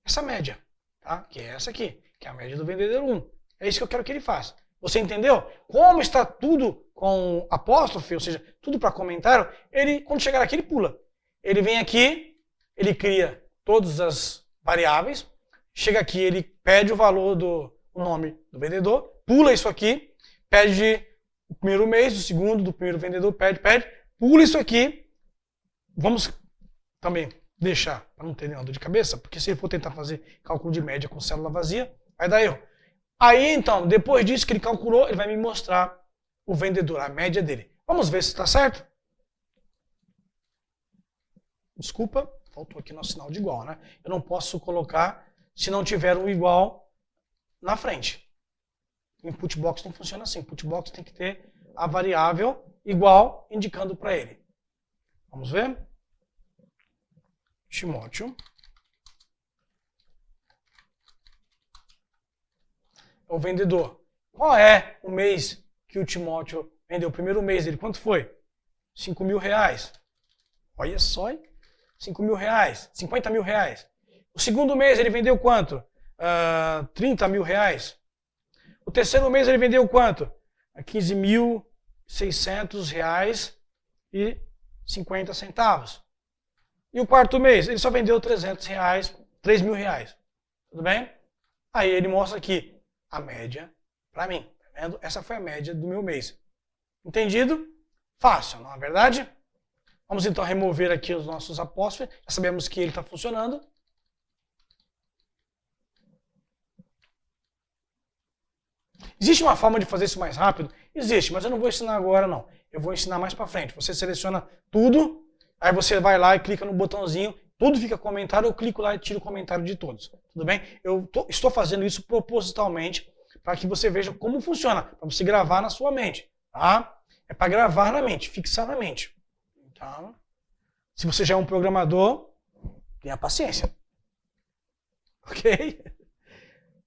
essa média, tá? Que é essa aqui, que é a média do vendedor 1. É isso que eu quero que ele faça. Você entendeu? Como está tudo com apóstrofe, ou seja, tudo para comentário, ele, quando chegar aqui, ele pula. Ele vem aqui, ele cria todas as variáveis, chega aqui, ele pede o valor o nome do vendedor, pula isso aqui, pede o primeiro mês, o segundo, do primeiro vendedor, pede, pula isso aqui. Vamos também deixar, para não ter nenhuma dor de cabeça, porque se ele for tentar fazer cálculo de média com célula vazia, vai dar erro. Aí, então, depois disso que ele calculou, ele vai me mostrar o vendedor, a média dele. Vamos ver se está certo? Desculpa, faltou aqui nosso sinal de igual, né? Eu não posso colocar se não tiver um igual na frente. O input box não funciona assim. O input box tem que ter a variável igual indicando para ele. Vamos ver? Timóteo. O vendedor. Qual é o mês que o Timóteo vendeu? O primeiro mês dele, quanto foi? R$5.000. Olha só, hein? R$5.000. R$50.000. O segundo mês ele vendeu quanto? R$30.000. O terceiro mês ele vendeu quanto? R$15.600,50. E o quarto mês ele só vendeu R$300, R$3.000. Tudo bem? Aí ele mostra aqui a média para mim. Tá vendo? Essa foi a média do meu mês. Entendido? Fácil, não é verdade? Vamos então remover aqui os nossos apóstrofes. Já sabemos que ele está funcionando. Existe uma forma de fazer isso mais rápido? Existe, mas eu não vou ensinar agora não. Eu vou ensinar mais para frente. Você seleciona tudo, aí você vai lá e clica no botãozinho, tudo fica comentário, eu clico lá e tiro o comentário de todos. Tudo bem? Eu estou fazendo isso propositalmente para que você veja como funciona, para você gravar na sua mente. Tá? É para gravar na mente, fixar na mente. Então, se você já é um programador, tenha paciência. Ok?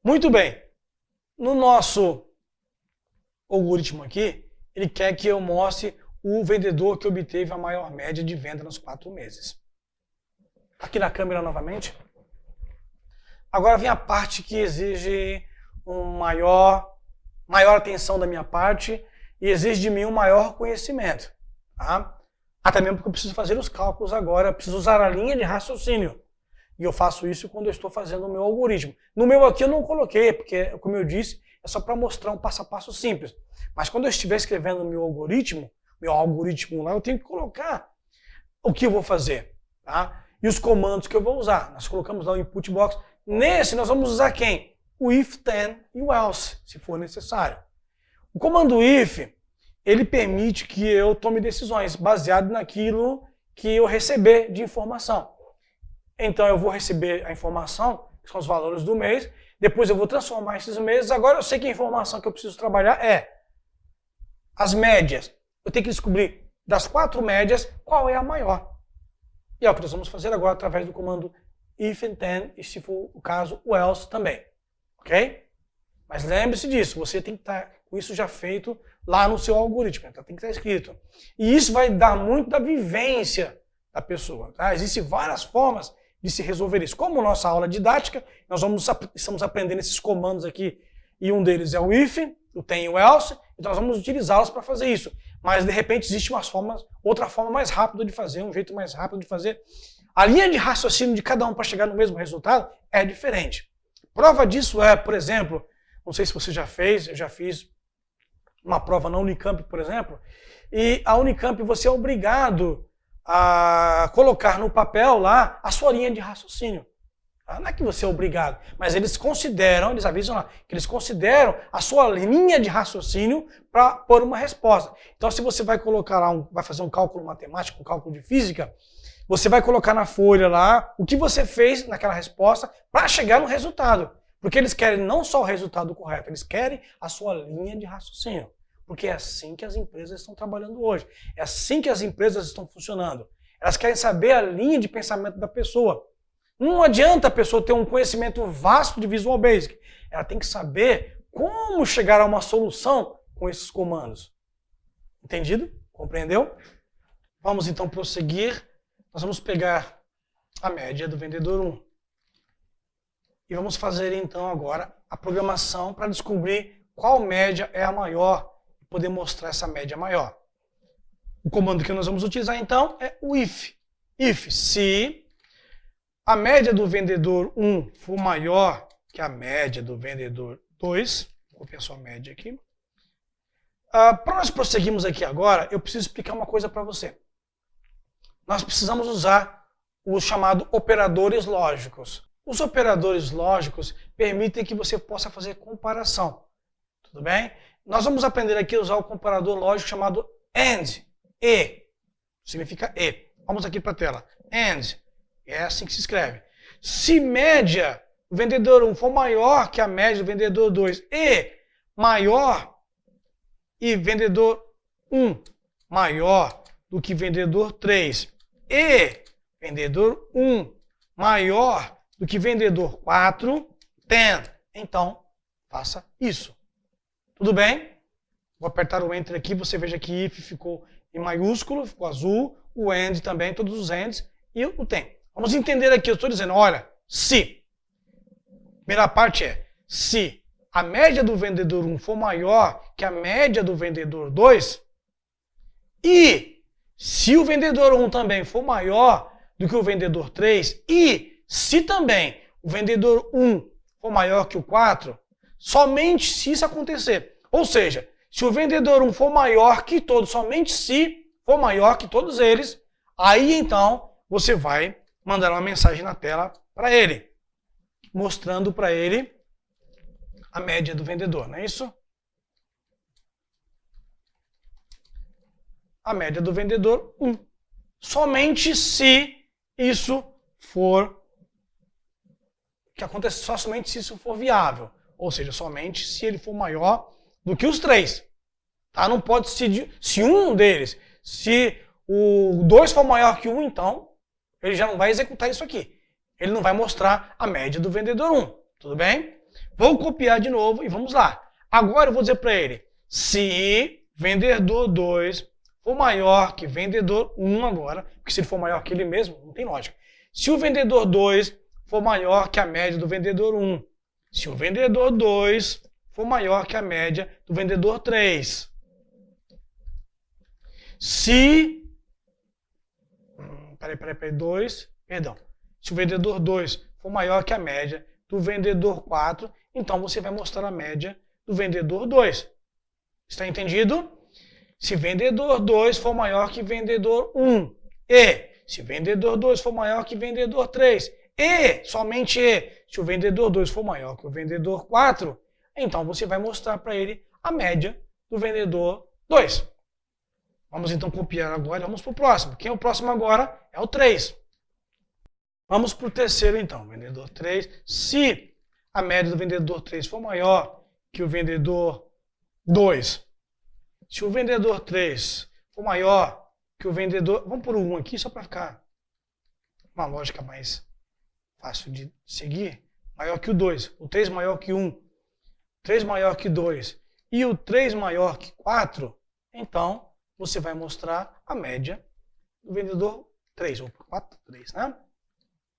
Muito bem. No nosso algoritmo aqui, ele quer que eu mostre o vendedor que obteve a maior média de venda nos 4 meses. Aqui na câmera novamente. Agora vem a parte que exige maior atenção da minha parte e exige de mim um maior conhecimento. Tá? Até mesmo porque eu preciso fazer os cálculos agora, eu preciso usar a linha de raciocínio. E eu faço isso quando eu estou fazendo o meu algoritmo. No meu aqui eu não coloquei, porque, como eu disse, é só para mostrar um passo a passo simples. Mas quando eu estiver escrevendo o meu algoritmo lá, eu tenho que colocar o que eu vou fazer. Tá? E os comandos que eu vou usar. Nós colocamos lá o input box. Nesse nós vamos usar quem? O if, then e o else, se for necessário. O comando if, ele permite que eu tome decisões baseado naquilo que eu receber de informação. Então eu vou receber a informação, que são os valores do mês, depois eu vou transformar esses meses. Agora eu sei que a informação que eu preciso trabalhar é as médias. Eu tenho que descobrir das 4 médias qual é a maior. E é o que nós vamos fazer agora através do comando if and then, e se for o caso, o else também. Ok? Mas lembre-se disso, você tem que estar com isso já feito lá no seu algoritmo, então tem que estar escrito. E isso vai dar muito da vivência da pessoa. Tá? Existem várias formas de se resolver isso. Como nossa aula didática, nós estamos aprendendo esses comandos aqui, e um deles é o if, o then e o else, então nós vamos utilizá-los para fazer isso. Mas de repente existe outra forma mais rápida de fazer, um jeito mais rápido de fazer. A linha de raciocínio de cada um para chegar no mesmo resultado é diferente. Prova disso é, por exemplo, não sei se você já fez, eu já fiz uma prova na Unicamp, por exemplo, e a Unicamp você é obrigado a colocar no papel lá a sua linha de raciocínio. Não é que você é obrigado, mas eles avisam lá, que eles consideram a sua linha de raciocínio para pôr uma resposta. Então se você vai colocar lá, vai fazer um cálculo matemático, um cálculo de física, você vai colocar na folha lá o que você fez naquela resposta para chegar no resultado. Porque eles querem não só o resultado correto, eles querem a sua linha de raciocínio. Porque é assim que as empresas estão trabalhando hoje. É assim que as empresas estão funcionando. Elas querem saber a linha de pensamento da pessoa. Não adianta a pessoa ter um conhecimento vasto de Visual Basic. Ela tem que saber como chegar a uma solução com esses comandos. Entendido? Compreendeu? Vamos então prosseguir. Nós vamos pegar a média do vendedor 1. E vamos fazer então agora a programação para descobrir qual média é a maior e poder mostrar essa média maior. O comando que nós vamos utilizar então é o if. If, se a média do vendedor 1 for maior que a média do vendedor 2, vou copiar só a média aqui. Para nós prosseguirmos aqui agora, eu preciso explicar uma coisa para você. Nós precisamos usar o chamado operadores lógicos. Os operadores lógicos permitem que você possa fazer comparação. Tudo bem? Nós vamos aprender aqui a usar o comparador lógico chamado AND. E. Significa e. Vamos aqui para a tela. AND. É assim que se escreve. Se média do vendedor 1 for maior que a média do vendedor 2 e maior e vendedor 1 maior do que vendedor 3 e vendedor 1 maior do que vendedor 4, then. Então, faça isso. Tudo bem? Vou apertar o Enter aqui, você veja que if ficou em maiúsculo, ficou azul, o AND também, todos os ANDs, e o then. Vamos entender aqui, eu estou dizendo, olha, se. Primeira parte é, se a média do vendedor 1 for maior que a média do vendedor 2, e se o vendedor 1 também for maior do que o vendedor 3, e se também o vendedor 1 for maior que o 4, somente se isso acontecer. Ou seja, se o vendedor 1 for maior que todos, somente se for maior que todos eles, aí então você vai mandar uma mensagem na tela para ele, mostrando para ele a média do vendedor, não é isso? A média do vendedor 1. Somente se isso for que acontece, somente se isso for viável, ou seja, somente se ele for maior do que os 3. Tá? Não pode se um deles, se o 2 for maior que 1, então ele já não vai executar isso aqui. Ele não vai mostrar a média do vendedor 1. Tudo bem? Vou copiar de novo e vamos lá. Agora eu vou dizer para ele, se vendedor 2 for maior que vendedor 1 agora, porque se ele for maior que ele mesmo, não tem lógica. Se o vendedor 2 for maior que a média do vendedor 1, se o vendedor 2 for maior que a média do vendedor 3, se... Se o vendedor 2 for maior que a média do vendedor 4, então você vai mostrar a média do vendedor 2. Está entendido? Se vendedor 2 for maior que vendedor 1, e se vendedor 2 for maior que vendedor 3, e somente se o vendedor 2 for maior que o vendedor 4, então você vai mostrar para ele a média do vendedor 2. Vamos então copiar agora e vamos para o próximo. Quem é o próximo agora? É o 3. Vamos para o terceiro então, vendedor 3. Se a média do vendedor 3 for maior que o vendedor 2, se o vendedor 3 for maior que o vendedor... Vamos por 1 aqui só para ficar uma lógica mais fácil de seguir. Maior que o 2, o 3 maior que 1, 3 maior que 2 e o 3 maior que 4, então você vai mostrar a média do vendedor 3, ou 4, 3, né?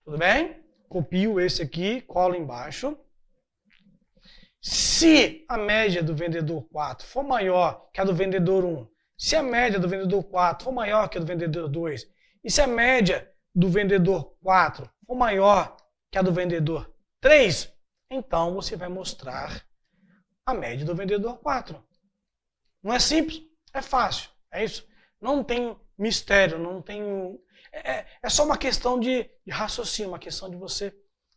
Tudo bem? Copio esse aqui, colo embaixo. Se a média do vendedor 4 for maior que a do vendedor 1, se a média do vendedor 4 for maior que a do vendedor 2, e se a média do vendedor 4 for maior que a do vendedor 3, então você vai mostrar a média do vendedor 4. Não é simples? É fácil. É isso? Não tem mistério, não tem... É só uma questão de raciocínio, uma questão de você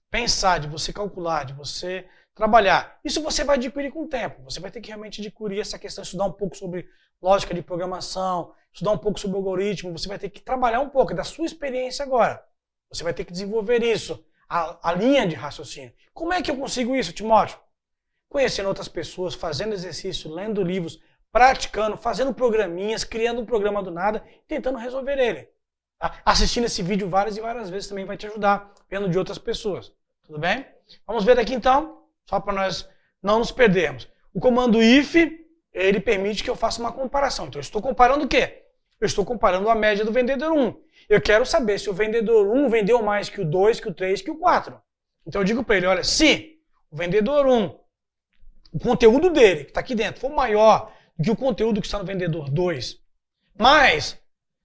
pensar, de você calcular, de você trabalhar. Isso você vai adquirir com o tempo. Você vai ter que realmente adquirir essa questão, estudar um pouco sobre lógica de programação, estudar um pouco sobre algoritmo, você vai ter que trabalhar um pouco da sua experiência agora. Você vai ter que desenvolver isso, a linha de raciocínio. Como é que eu consigo isso, Timóteo? Conhecendo outras pessoas, fazendo exercício, lendo livros, praticando, fazendo programinhas, criando um programa do nada, tentando resolver ele. Assistindo esse vídeo várias e várias vezes também vai te ajudar, vendo de outras pessoas. Tudo bem? Vamos ver aqui então, só para nós não nos perdermos. O comando if, ele permite que eu faça uma comparação. Então eu estou comparando o quê? Eu estou comparando a média do vendedor 1. Eu quero saber se o vendedor 1 vendeu mais que o 2, que o 3, que o 4. Então eu digo para ele, olha, se o vendedor 1, o conteúdo dele, que está aqui dentro, for maior do que o conteúdo que está no vendedor 2, mas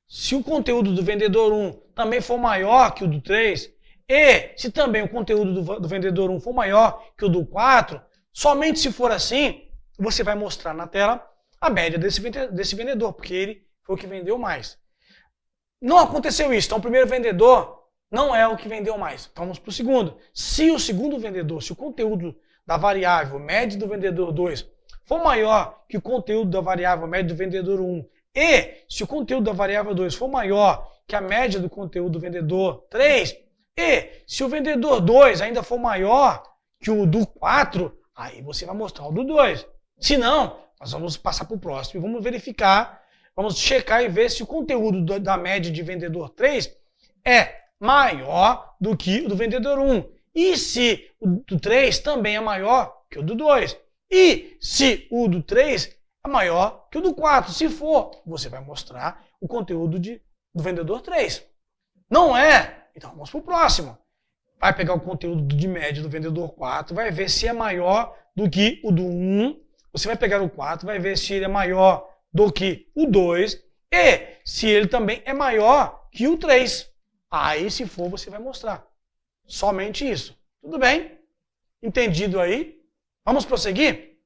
se o conteúdo do vendedor 1 também for maior que o do 3, e se também o conteúdo do vendedor 1 for maior que o do 4, somente se for assim, você vai mostrar na tela a média desse vendedor, porque ele foi o que vendeu mais. Não aconteceu isso, então o primeiro vendedor não é o que vendeu mais. Então vamos para o segundo. Se o segundo vendedor, se o conteúdo da variável média do vendedor 2 for maior que o conteúdo da variável média do vendedor 1, e se o conteúdo da variável 2 for maior que a média do conteúdo do vendedor 3, e se o vendedor 2 ainda for maior que o do 4, aí você vai mostrar o do 2. Se não, nós vamos passar para o próximo e vamos verificar, vamos checar e ver se o conteúdo da média de vendedor 3 é maior do que o do vendedor 1. E se o do 3 também é maior que o do 2. E se o do 3 é maior que o do 4. Se for, você vai mostrar o conteúdo do vendedor 3. Não é? Então vamos para o próximo. Vai pegar o conteúdo de média do vendedor 4, vai ver se é maior do que o do 1. Você vai pegar o 4, vai ver se ele é maior do que o 2. E se ele também é maior que o 3. Aí, se for, você vai mostrar. Somente isso. Tudo bem? Entendido aí? Vamos prosseguir?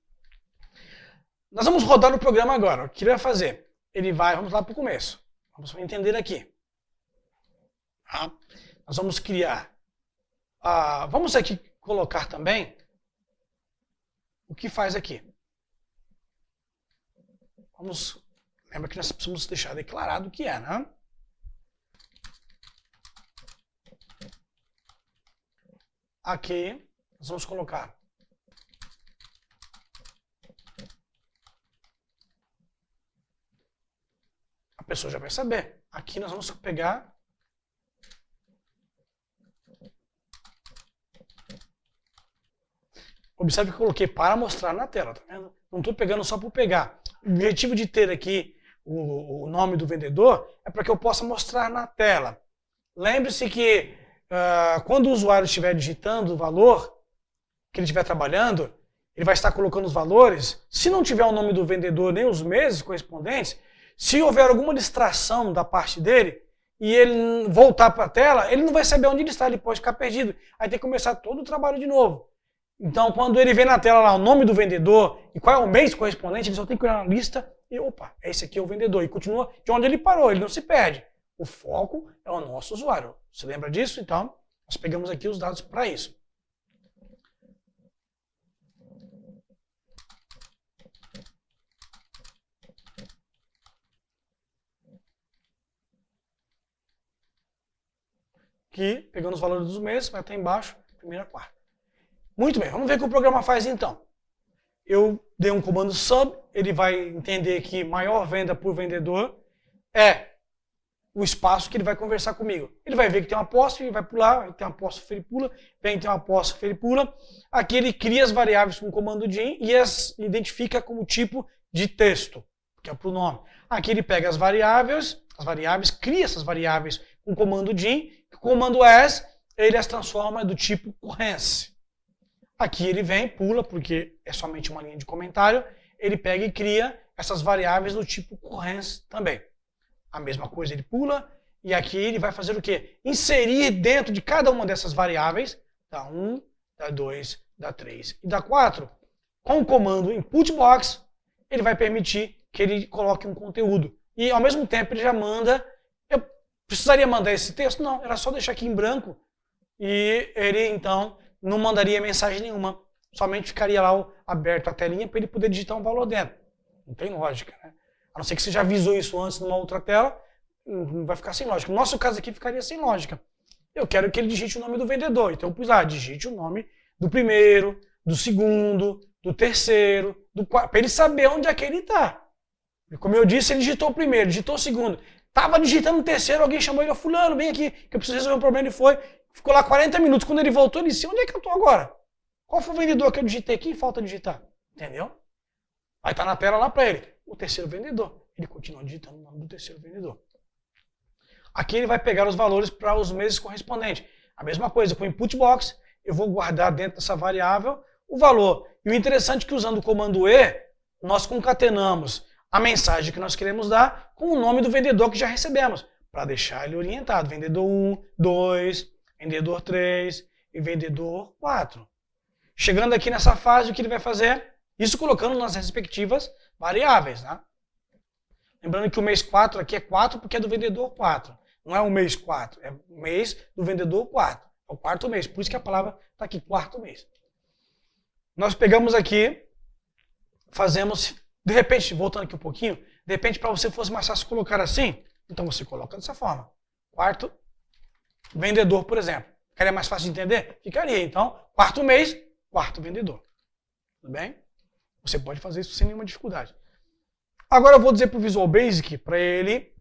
Nós vamos rodar no programa agora. O que ele vai fazer? Vamos lá para o começo. Vamos entender aqui. Tá? Nós vamos criar. Vamos aqui colocar também o que faz aqui. Lembra que nós precisamos deixar declarado o que é, né? Aqui, nós vamos colocar a pessoa já vai saber. Aqui nós vamos pegar observe que eu coloquei para mostrar na tela, tá vendo? Não estou pegando só por pegar. o objetivo de ter aqui o nome do vendedor é para que eu possa mostrar na tela. Lembre-se que quando o usuário estiver digitando o valor que ele estiver trabalhando, ele vai estar colocando os valores. Se não tiver o nome do vendedor nem os meses correspondentes, se houver alguma distração da parte dele e ele voltar para a tela, ele não vai saber onde ele está, ele pode ficar perdido. Aí tem que começar todo o trabalho de novo. Então, quando ele vê na tela lá o nome do vendedor e qual é o mês correspondente, ele só tem que olhar na lista e, opa, esse aqui é o vendedor. E continua de onde ele parou, ele não se perde. O foco é o nosso usuário. Você lembra disso? Então, nós pegamos aqui os dados para isso. Aqui, pegando os valores dos meses, vai estar embaixo, primeira, quarta. Muito bem, vamos ver o que o programa faz então. Eu dei um comando sub, ele vai entender que maior venda por vendedor é o espaço que ele vai conversar comigo. Ele vai ver que tem uma apóstrofe, ele vai pular, tem uma apóstrofe, ele pula, vem, tem uma apóstrofe, ele pula. Aqui ele cria as variáveis com o comando din e as identifica como tipo de texto, que é o pronome. Aqui ele pega as variáveis, cria essas variáveis com o comando din, o comando as, ele as transforma do tipo currency. Aqui ele vem, pula, porque é somente uma linha de comentário, ele pega e cria essas variáveis do tipo currency também. A mesma coisa ele pula, e aqui ele vai fazer o quê? Inserir dentro de cada uma dessas variáveis, da 1, da 2, da 3 e da 4, com o comando input box, ele vai permitir que ele coloque um conteúdo. E ao mesmo tempo ele já manda, eu precisaria mandar esse texto? Não, era só deixar aqui em branco, e ele então não mandaria mensagem nenhuma, somente ficaria lá aberto a telinha para ele poder digitar um valor dentro. Não tem lógica, né? A não ser que você já avisou isso antes numa outra tela, vai ficar sem lógica. No nosso caso aqui ficaria sem lógica. Eu quero que ele digite o nome do vendedor, então eu pus lá, digite o nome do primeiro, do segundo, do terceiro, do quarto, para ele saber onde é que ele está. Como eu disse, ele digitou o primeiro, digitou o segundo. Estava digitando o terceiro, alguém chamou ele, fulano, vem aqui, que eu preciso resolver um problema, ele foi. Ficou lá 40 minutos, quando ele voltou, ele disse, onde é que eu estou agora? Qual foi o vendedor que eu digitei aqui? Falta digitar. Entendeu? Aí está na tela lá para ele, o terceiro vendedor. Ele continua digitando o nome do terceiro vendedor. Aqui ele vai pegar os valores para os meses correspondentes. A mesma coisa, com o input box, eu vou guardar dentro dessa variável o valor. E o interessante é que usando o comando E, nós concatenamos a mensagem que nós queremos dar com o nome do vendedor que já recebemos, para deixar ele orientado. Vendedor 1, 2, vendedor 3 e vendedor 4. Chegando aqui nessa fase, o que ele vai fazer? Isso colocando nas respectivas variáveis, né? Lembrando que o mês 4 aqui é 4 porque é do vendedor 4. Não é o mês 4, é o mês do vendedor 4. É o quarto mês, por isso que a palavra está aqui, quarto mês. Nós pegamos aqui, fazemos, de repente, voltando aqui um pouquinho, de repente para você fosse mais fácil colocar assim, então você coloca dessa forma. Quarto vendedor, por exemplo. Ficaria mais fácil de entender? Ficaria. Então, quarto mês, quarto vendedor. Tudo bem? Você pode fazer isso sem nenhuma dificuldade. Agora eu vou dizer para o Visual Basic, para ele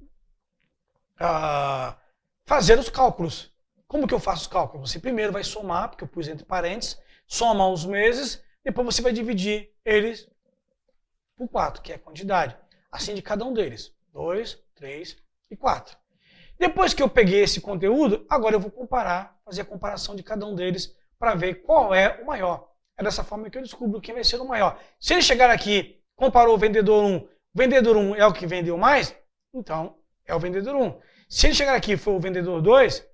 fazer os cálculos. Como que eu faço os cálculos? Você primeiro vai somar, porque eu pus entre parênteses, soma os meses, depois você vai dividir eles por 4, que é a quantidade. Assim de cada um deles. 2, 3 e 4. Depois que eu peguei esse conteúdo, agora eu vou comparar, fazer a comparação de cada um deles para ver qual é o maior. É dessa forma que eu descubro quem vai ser o maior. Se ele chegar aqui, comparou o vendedor 1, o vendedor 1 é o que vendeu mais, então é o vendedor 1. Se ele chegar aqui e for o vendedor 2,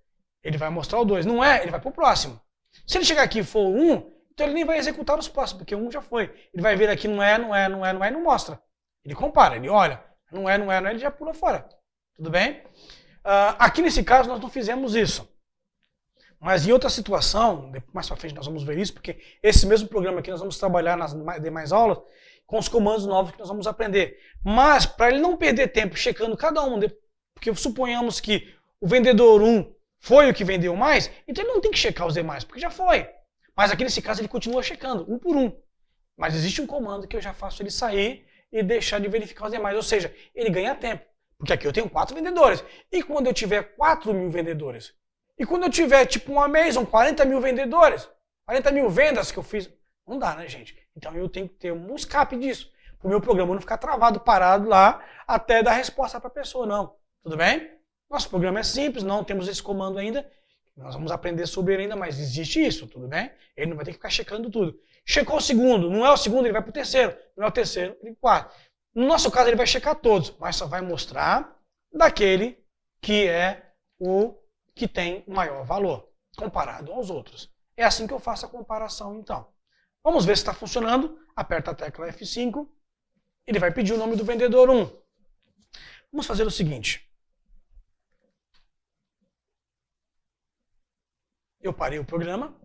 ele vai mostrar o 2. Não é, ele vai para o próximo. Se ele chegar aqui e for o 1, então ele nem vai executar os próximos, porque o 1 já foi. Ele vai ver aqui, não é, e não mostra. Ele compara, ele olha, não é, ele já pula fora. Tudo bem? Aqui nesse caso nós não fizemos isso. Mas em outra situação, mais para frente nós vamos ver isso, porque esse mesmo programa aqui nós vamos trabalhar nas demais aulas com os comandos novos que nós vamos aprender. Mas para ele não perder tempo checando cada um, porque suponhamos que o vendedor 1 foi o que vendeu mais, então ele não tem que checar os demais, porque já foi. Mas aqui nesse caso ele continua checando, um por um. Mas existe um comando que eu já faço ele sair e deixar de verificar os demais, ou seja, ele ganha tempo. Porque aqui eu tenho 4 vendedores. E quando eu tiver 4.000 vendedores? E quando eu tiver, tipo, uma Amazon, 40.000 vendedores? 40.000 vendas que eu fiz? Não dá, né, gente? Então eu tenho que ter um escape disso. o meu programa não ficar travado, parado lá, até dar resposta para a pessoa, não. Tudo bem? Nosso programa é simples, não temos esse comando ainda. Nós vamos aprender sobre ele ainda, mas existe isso, tudo bem? Ele não vai ter que ficar checando tudo. Checou o segundo, não é o segundo, ele vai para o terceiro. Não é o terceiro, ele vai para o quarto. No nosso caso, ele vai checar todos, mas só vai mostrar daquele que é o que tem o maior valor, comparado aos outros. É assim que eu faço a comparação, então. Vamos ver se está funcionando. Aperta a tecla F5. Ele vai pedir o nome do vendedor 1. Vamos fazer o seguinte. Eu parei o programa.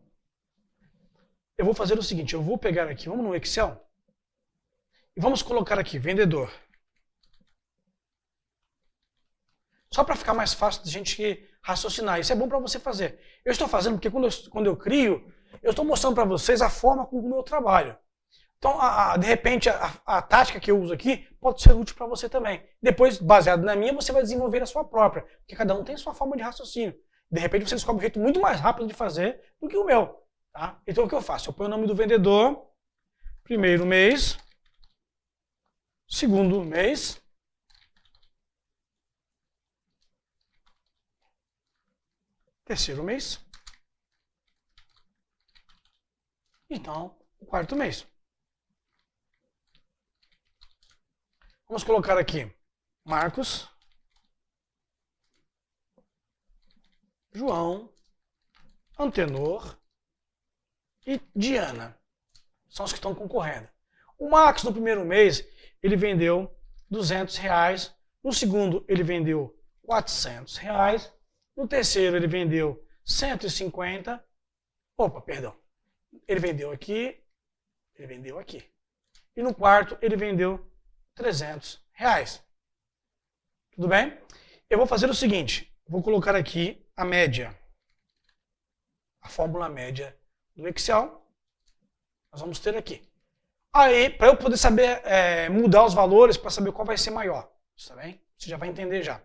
Eu vou fazer o seguinte, eu vou pegar aqui, vamos no Excel, e vamos colocar aqui, vendedor. Só para ficar mais fácil de a gente raciocinar. Isso é bom para você fazer. Eu estou fazendo porque quando eu crio, eu estou mostrando para vocês a forma como eu trabalho. Então, de repente, a tática que eu uso aqui pode ser útil para você também. Depois, baseado na minha, você vai desenvolver a sua própria, porque cada um tem a sua forma de raciocínio. De repente, você descobre um jeito muito mais rápido de fazer do que o meu. Tá? Então, o que eu faço? Eu ponho o nome do vendedor, primeiro mês, segundo mês, terceiro mês, então, o quarto mês. Vamos colocar aqui Marcos, João, Antenor e Diana. São os que estão concorrendo. O Marcos, no primeiro mês, ele vendeu R$200. No segundo, ele vendeu R$400. No terceiro, ele vendeu 150. Opa, perdão. Ele vendeu aqui. Ele vendeu aqui. E no quarto, ele vendeu R$300. Tudo bem? Eu vou fazer o seguinte. Vou colocar aqui a média. A fórmula média do Excel. Nós vamos ter aqui. Aí, para eu poder saber mudar os valores, para saber qual vai ser maior. Tá bem? Você já vai entender já.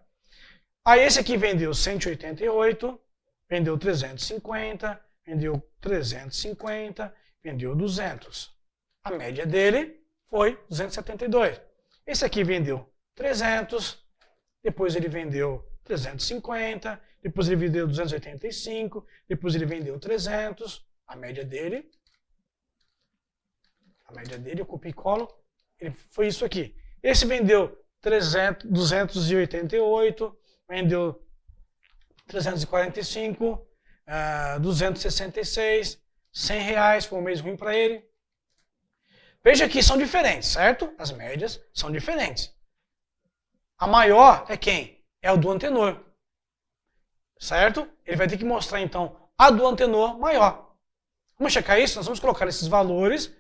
Aí esse aqui vendeu 188, vendeu 350, vendeu 350, vendeu 200. A média dele foi 272. Esse aqui vendeu 300, depois ele vendeu 350, depois ele vendeu 285, depois ele vendeu 300. A média dele, eu copio e colo, foi isso aqui. Esse vendeu 288, vendeu 345, 266, R$100, foi um mês ruim para ele. Veja que são diferentes, certo? As médias são diferentes. A maior é quem? É o do Antenor. Certo? Ele vai ter que mostrar, então, a do Antenor maior. Vamos checar isso? Nós vamos colocar esses valores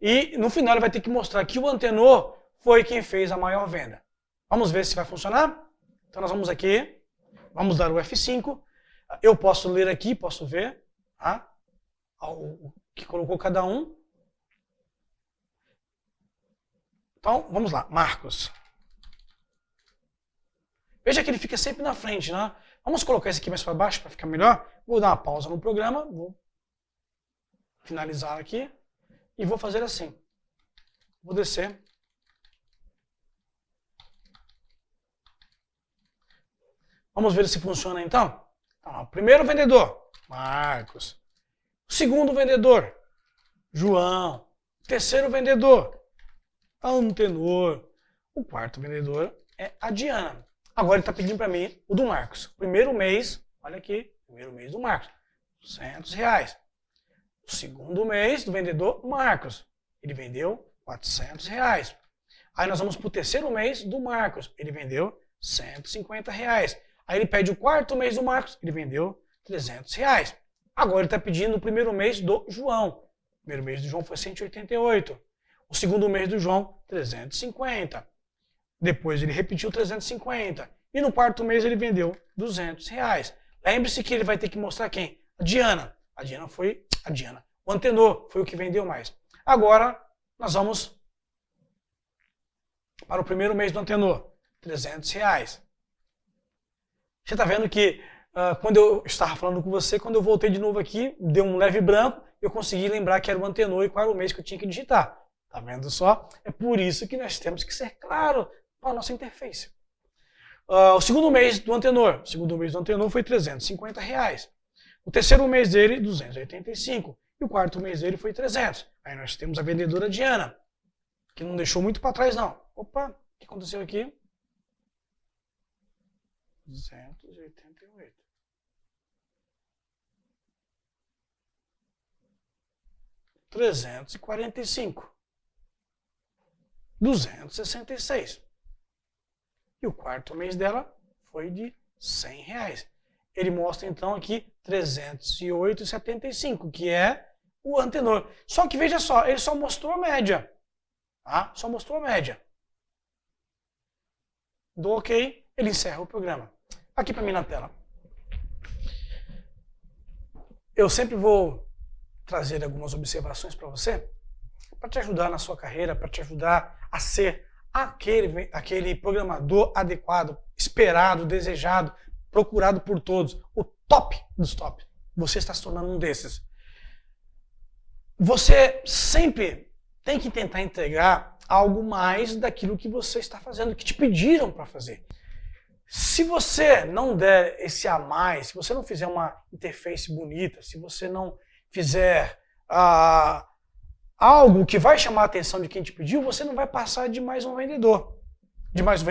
e no final ele vai ter que mostrar que o Antenor foi quem fez a maior venda. Vamos ver se vai funcionar? Então nós vamos aqui, vamos dar o F5. Eu posso ler aqui, posso ver tá? O que colocou cada um. Então, vamos lá, Marcos. Veja que ele fica sempre na frente, né? Vamos colocar esse aqui mais para baixo para ficar melhor. Vou dar uma pausa no programa, vou finalizar aqui e vou fazer assim. Vou descer. Vamos ver se funciona então? Então, o primeiro vendedor, Marcos. O segundo vendedor, João. O terceiro vendedor, Antenor. O quarto vendedor é a Diana. Agora ele está pedindo para mim o do Marcos. Primeiro mês, olha aqui, primeiro mês do Marcos, R$200. O segundo mês do vendedor Marcos, ele vendeu R$400. Aí nós vamos para o terceiro mês do Marcos, ele vendeu R$150. Aí ele pede o quarto mês do Marcos, ele vendeu R$300. Agora ele está pedindo o primeiro mês do João. O primeiro mês do João foi 188. O segundo mês do João, 350. Depois ele repetiu 350. E no quarto mês ele vendeu R$200. Lembre-se que ele vai ter que mostrar quem? A Diana. A Diana foi a Diana. O Antenor foi o que vendeu mais. Agora nós vamos para o primeiro mês do Antenor. R$300. Você está vendo que quando eu estava falando com você, quando eu voltei de novo aqui, deu um leve branco, eu consegui lembrar que era o Antenor e qual era o mês que eu tinha que digitar. Tá vendo só? É por isso que nós temos que ser claro com a nossa interface. O segundo mês do Antenor. O segundo mês do Antenor foi R$350. O terceiro mês dele, 285. E o quarto mês dele foi 300. Aí nós temos a vendedora Diana, que não deixou muito para trás, não. Opa, o que aconteceu aqui? 288. 345. 266. E o quarto mês dela foi de R$100. Ele mostra então aqui 308,75, que é o Antenor. Só que veja só, ele só mostrou a média. Tá? Só mostrou a média. Do OK, ele encerra o programa. Aqui para mim na tela. Eu sempre vou trazer algumas observações para você, para te ajudar na sua carreira, para te ajudar a ser aquele programador adequado, esperado, desejado, procurado por todos, o top dos top. Você está se tornando um desses. Você sempre tem que tentar entregar algo mais daquilo que você está fazendo, que te pediram para fazer. Se você não der esse a mais, se você não fizer uma interface bonita, se você não fizer algo que vai chamar a atenção de quem te pediu, você não vai passar de mais um vendedor. De mais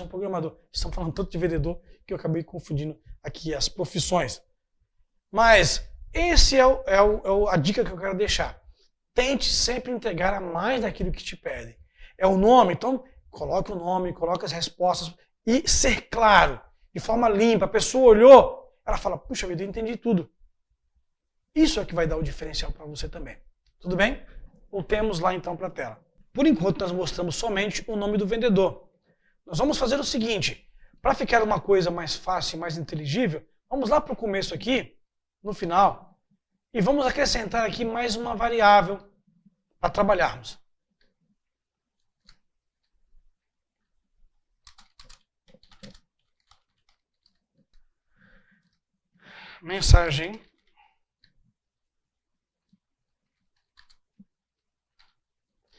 um programador. Estão falando tanto de vendedor que eu acabei confundindo aqui as profissões. Mas esse é a dica que eu quero deixar. Tente sempre entregar a mais daquilo que te pedem. É o nome, então coloque o nome, coloque as respostas e ser claro, de forma limpa. A pessoa olhou, ela fala, puxa vida, eu entendi tudo. Isso é que vai dar o diferencial para você também. Tudo bem? Voltemos lá então para a tela. Por enquanto nós mostramos somente o nome do vendedor. Nós vamos fazer o seguinte, para ficar uma coisa mais fácil e mais inteligível, vamos lá para o começo aqui, no final, e vamos acrescentar aqui mais uma variável para trabalharmos. Mensagem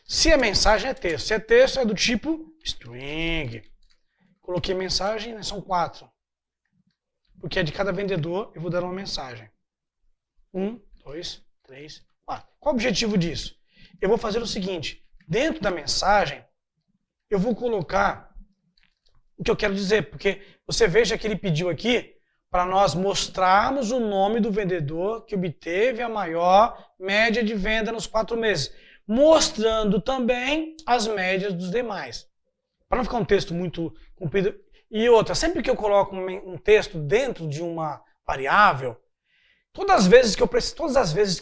se a mensagem é texto. Se é texto, é do tipo string. Coloquei mensagem, né, são 4. Porque é de cada vendedor, eu vou dar uma mensagem. 1, 2, 3, 4. Qual o objetivo disso? Eu vou fazer o seguinte, dentro da mensagem, eu vou colocar o que eu quero dizer, porque você veja que ele pediu aqui para nós mostrarmos o nome do vendedor que obteve a maior média de venda nos 4 meses. Mostrando também as médias dos demais. Para não ficar um texto muito comprido. E outra, sempre que eu coloco um texto dentro de uma variável, todas as vezes que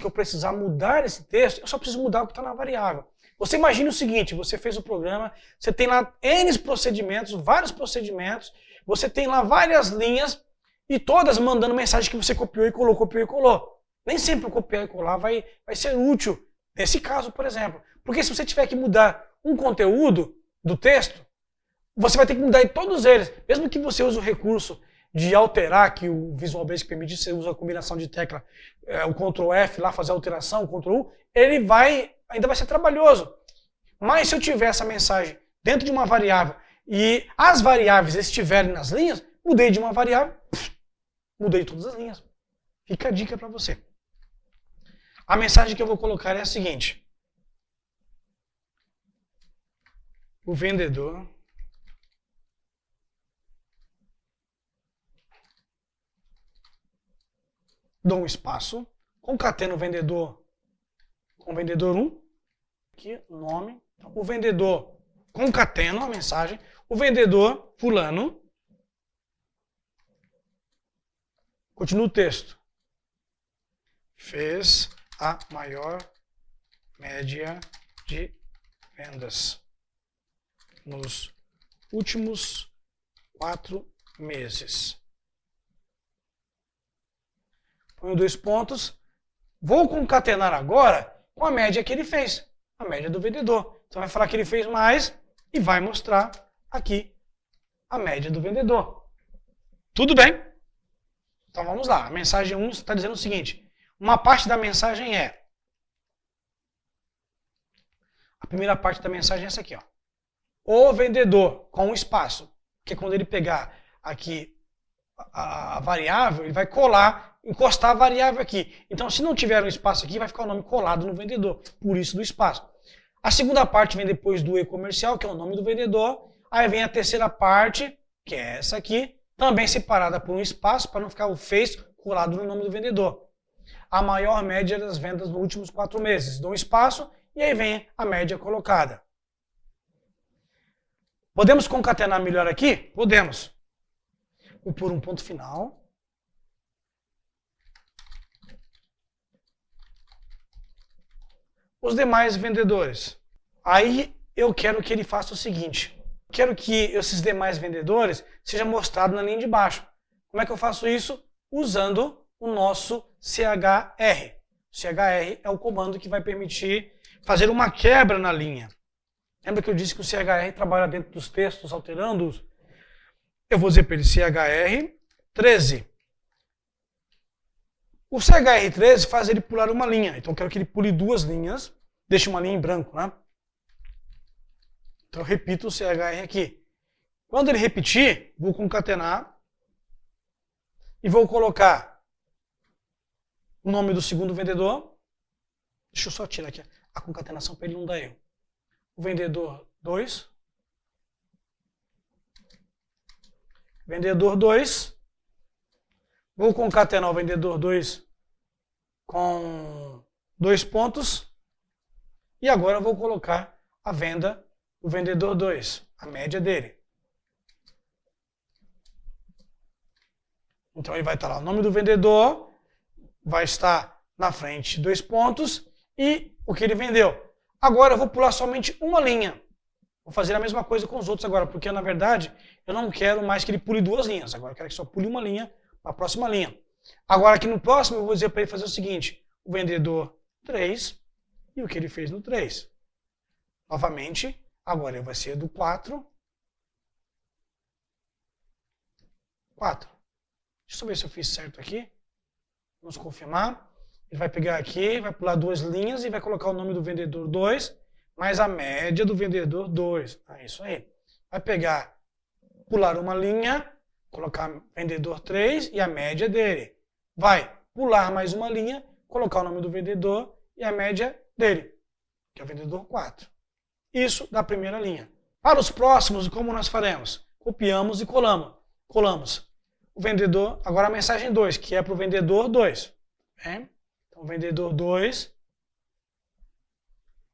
eu precisar mudar esse texto, eu só preciso mudar o que está na variável. Você imagina o seguinte, você fez o programa, você tem lá N procedimentos, vários procedimentos, você tem lá várias linhas, e todas mandando mensagem que você copiou e colou. Nem sempre o copiar e colar vai ser útil. Nesse caso, por exemplo. Porque se você tiver que mudar um conteúdo do texto, você vai ter que mudar em todos eles. Mesmo que você use o recurso de alterar, que o Visual Basic permite, você usa a combinação de tecla, o Ctrl F lá, fazer a alteração, o Ctrl U, ele ainda vai ser trabalhoso. Mas se eu tiver essa mensagem dentro de uma variável e as variáveis estiverem nas linhas, mudei de uma variável, mudei todas as linhas. Fica a dica para você. A mensagem que eu vou colocar é a seguinte. O vendedor dou um espaço, concateno o vendedor com o vendedor 1, aqui, nome, o vendedor, concateno a mensagem, o vendedor fulano, continua o texto, fez a maior média de vendas nos últimos 4 meses. Ponho 2 pontos. Vou concatenar agora com a média que ele fez, a média do vendedor. Então vai falar que ele fez mais e vai mostrar aqui a média do vendedor. Tudo bem? Então vamos lá. A mensagem 1 está dizendo o seguinte. Uma parte da mensagem é: A primeira parte da mensagem é essa aqui, ó. O vendedor com um espaço, que é quando ele pegar aqui a variável, ele vai colar, encostar a variável aqui. Então, se não tiver um espaço aqui, vai ficar o nome colado no vendedor, por isso do espaço. A segunda parte vem depois do e-comercial, que é o nome do vendedor. Aí vem a terceira parte, que é essa aqui, também separada por um espaço, para não ficar o fez colado no nome do vendedor. A maior média das vendas nos últimos 4 meses. Dou um espaço e aí vem a média colocada. Podemos concatenar melhor aqui? Podemos. Vou pôr um ponto final. Os demais vendedores. Aí eu quero que ele faça o seguinte. Quero que esses demais vendedores sejam mostrados na linha de baixo. Como é que eu faço isso? Usando o nosso CHR. O CHR é o comando que vai permitir fazer uma quebra na linha. Lembra que eu disse que o CHR trabalha dentro dos textos, alterando-os? Eu vou dizer para ele CHR 13. O CHR 13 faz ele pular uma linha. Então eu quero que ele pule 2 linhas. Deixe uma linha em branco, né? Então eu repito o CHR aqui. Quando ele repetir, vou concatenar e vou colocar o nome do segundo vendedor. Deixa eu só tirar aqui a concatenação para ele não dar erro. O vendedor 2. Vendedor 2. Vou concatenar o vendedor 2 com 2 pontos. E agora eu vou colocar a venda do vendedor 2, a média dele. Então ele vai estar lá o nome do vendedor, vai estar na frente 2 pontos e o que ele vendeu. Agora eu vou pular somente uma linha. Vou fazer a mesma coisa com os outros agora, porque na verdade eu não quero mais que ele pule 2 linhas. Agora eu quero que só pule uma linha para a próxima linha. Agora aqui no próximo eu vou dizer para ele fazer o seguinte. O vendedor 3 e o que ele fez no 3. Novamente, agora vai ser do 4. 4. Deixa eu ver se eu fiz certo aqui. Vamos confirmar. Ele vai pegar aqui, vai pular 2 linhas e vai colocar o nome do vendedor 2, mais a média do vendedor 2. É isso aí. Vai pegar, pular uma linha, colocar vendedor 3 e a média dele. Vai pular mais uma linha, colocar o nome do vendedor e a média dele, que é o vendedor 4. Isso da primeira linha. Para os próximos, como nós faremos? Copiamos e colamos. O vendedor, agora a mensagem 2, que é para o vendedor 2. Bem? Então, o vendedor 2,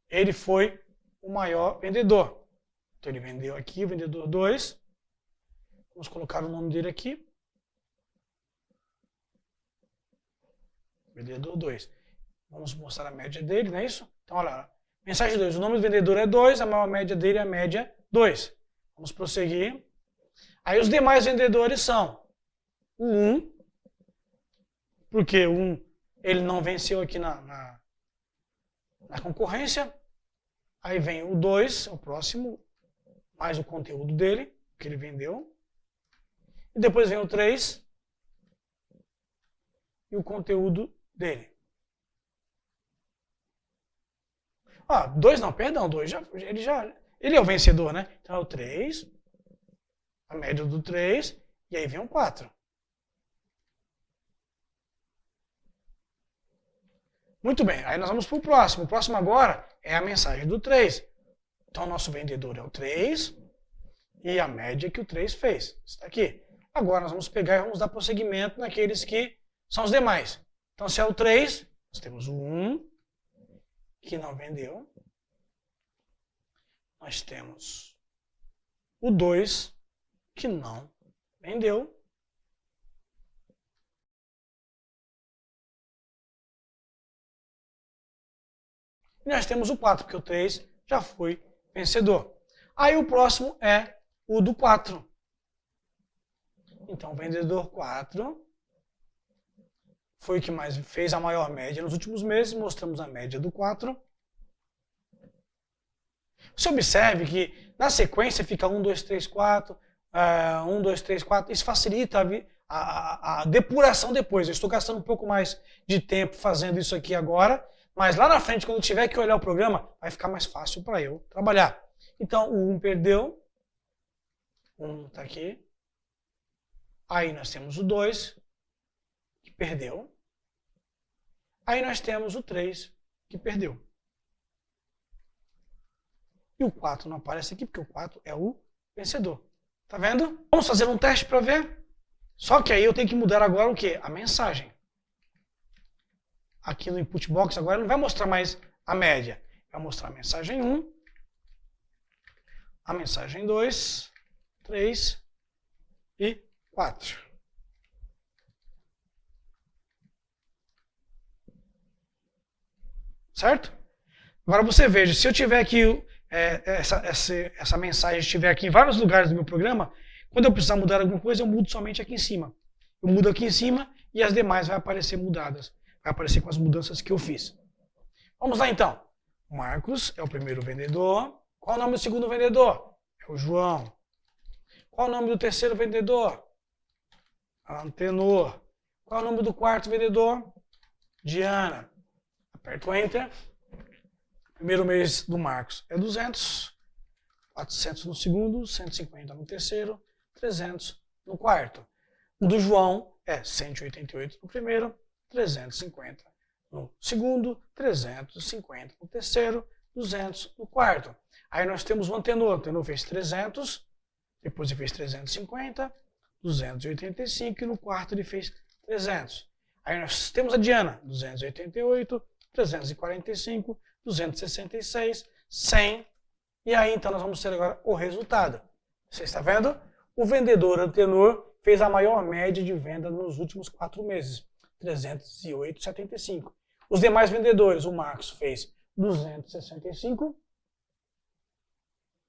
ele foi o maior vendedor. Então, ele vendeu aqui, o vendedor 2. Vamos colocar o nome dele aqui. Vendedor 2. Vamos mostrar a média dele, não é isso? Então, olha lá. Mensagem 2. O nome do vendedor é 2, a maior média dele é a média 2. Vamos prosseguir. Aí os demais vendedores são o 1, porque o 1 ele não venceu aqui na concorrência. Aí vem o 2, o próximo, mais o conteúdo dele, que ele vendeu. E depois vem o 3 e o conteúdo dele. 2 não, perdão, 2 ele é o vencedor, né? Então é o 3, a média do 3, e aí vem o 4. Muito bem, aí nós vamos para o próximo. O próximo agora é a mensagem do 3. Então o nosso vendedor é o 3 e a média que o 3 fez. Está aqui. Agora nós vamos pegar e vamos dar prosseguimento naqueles que são os demais. Então se é o 3, nós temos o 1, que não vendeu. Nós temos o 2, que não vendeu. E nós temos o 4, porque o 3 já foi vencedor. Aí o próximo é o do 4. Então, o vendedor 4 foi o que mais fez a maior média nos últimos meses. Mostramos a média do 4. Você observe que na sequência fica 1, 2, 3, 4, 1, 2, 3, 4. Isso facilita a depuração depois. Eu estou gastando um pouco mais de tempo fazendo isso aqui agora, Mas lá na frente, quando eu tiver que olhar o programa, vai ficar mais fácil para eu trabalhar. Então, o 1 perdeu. 1 está aqui. Aí nós temos o 2, que perdeu. Aí nós temos o 3, que perdeu. E o 4 não aparece aqui, porque o 4 é o vencedor. Tá vendo? Vamos fazer um teste para ver? Só que aí eu tenho que mudar agora o quê? A mensagem. Aqui no input box agora não vai mostrar mais a média. Vai mostrar a mensagem 1, a mensagem 2, 3 e 4. Certo? Agora você veja, se eu tiver aqui, essa mensagem estiver aqui em vários lugares do meu programa, quando eu precisar mudar alguma coisa, eu mudo somente aqui em cima. Eu mudo aqui em cima e as demais vai aparecer mudadas. Vai aparecer com as mudanças que eu fiz. Vamos lá então. Marcos é o primeiro vendedor. Qual é o nome do segundo vendedor? É o João. Qual é o nome do terceiro vendedor? Antenor. Qual é o nome do quarto vendedor? Diana. Aperto Enter. Primeiro mês do Marcos é 200. 400 no segundo, 150 no terceiro, 300 no quarto. O do João é 188 no primeiro, 350 no segundo, 350 no terceiro, 200 no quarto. Aí nós temos o Antenor. O Antenor fez 300, depois ele fez 350, 285 e no quarto ele fez 300. Aí nós temos a Diana, 288, 345, 266, 100. E aí então nós vamos ter agora o resultado. Você está vendo? O vendedor Antenor fez a maior média de venda nos últimos 4 meses, 308,75. Os demais vendedores, o Marcos fez 265,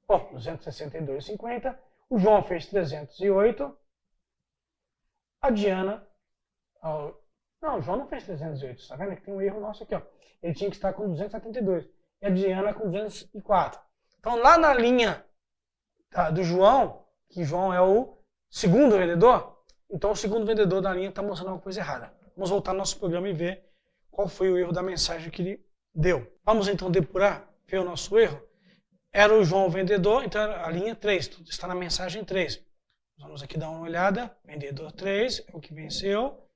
262,50. O João fez 308. A Diana... Não, o João não fez 308. Está vendo que tem um erro nosso aqui, ó. Ele tinha que estar com 272. E a Diana com 204. Então, lá na linha do João, que João é o segundo vendedor, então o segundo vendedor da linha está mostrando uma coisa errada. Vamos voltar no nosso programa e ver qual foi o erro da mensagem que ele deu. Vamos então depurar, ver o nosso erro. Era o João o vendedor, então a linha 3, está na mensagem 3. Vamos aqui dar uma olhada. Vendedor 3 é o que venceu.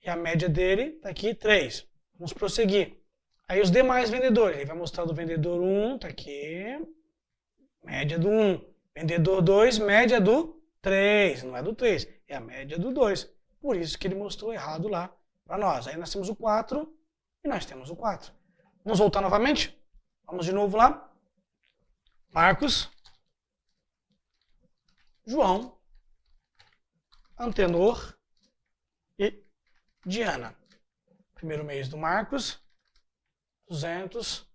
E a média dele está aqui 3. Vamos prosseguir. Aí os demais vendedores, ele vai mostrar do vendedor 1, está aqui. Média do 1. Vendedor 2, média do 3. Não é do 3, é a média do 2. Por isso que ele mostrou errado lá para nós. Aí nós temos o 4 e nós temos o 4. Vamos voltar novamente? Vamos de novo lá. Marcos, João, Antenor e Diana. Primeiro mês do Marcos, 200,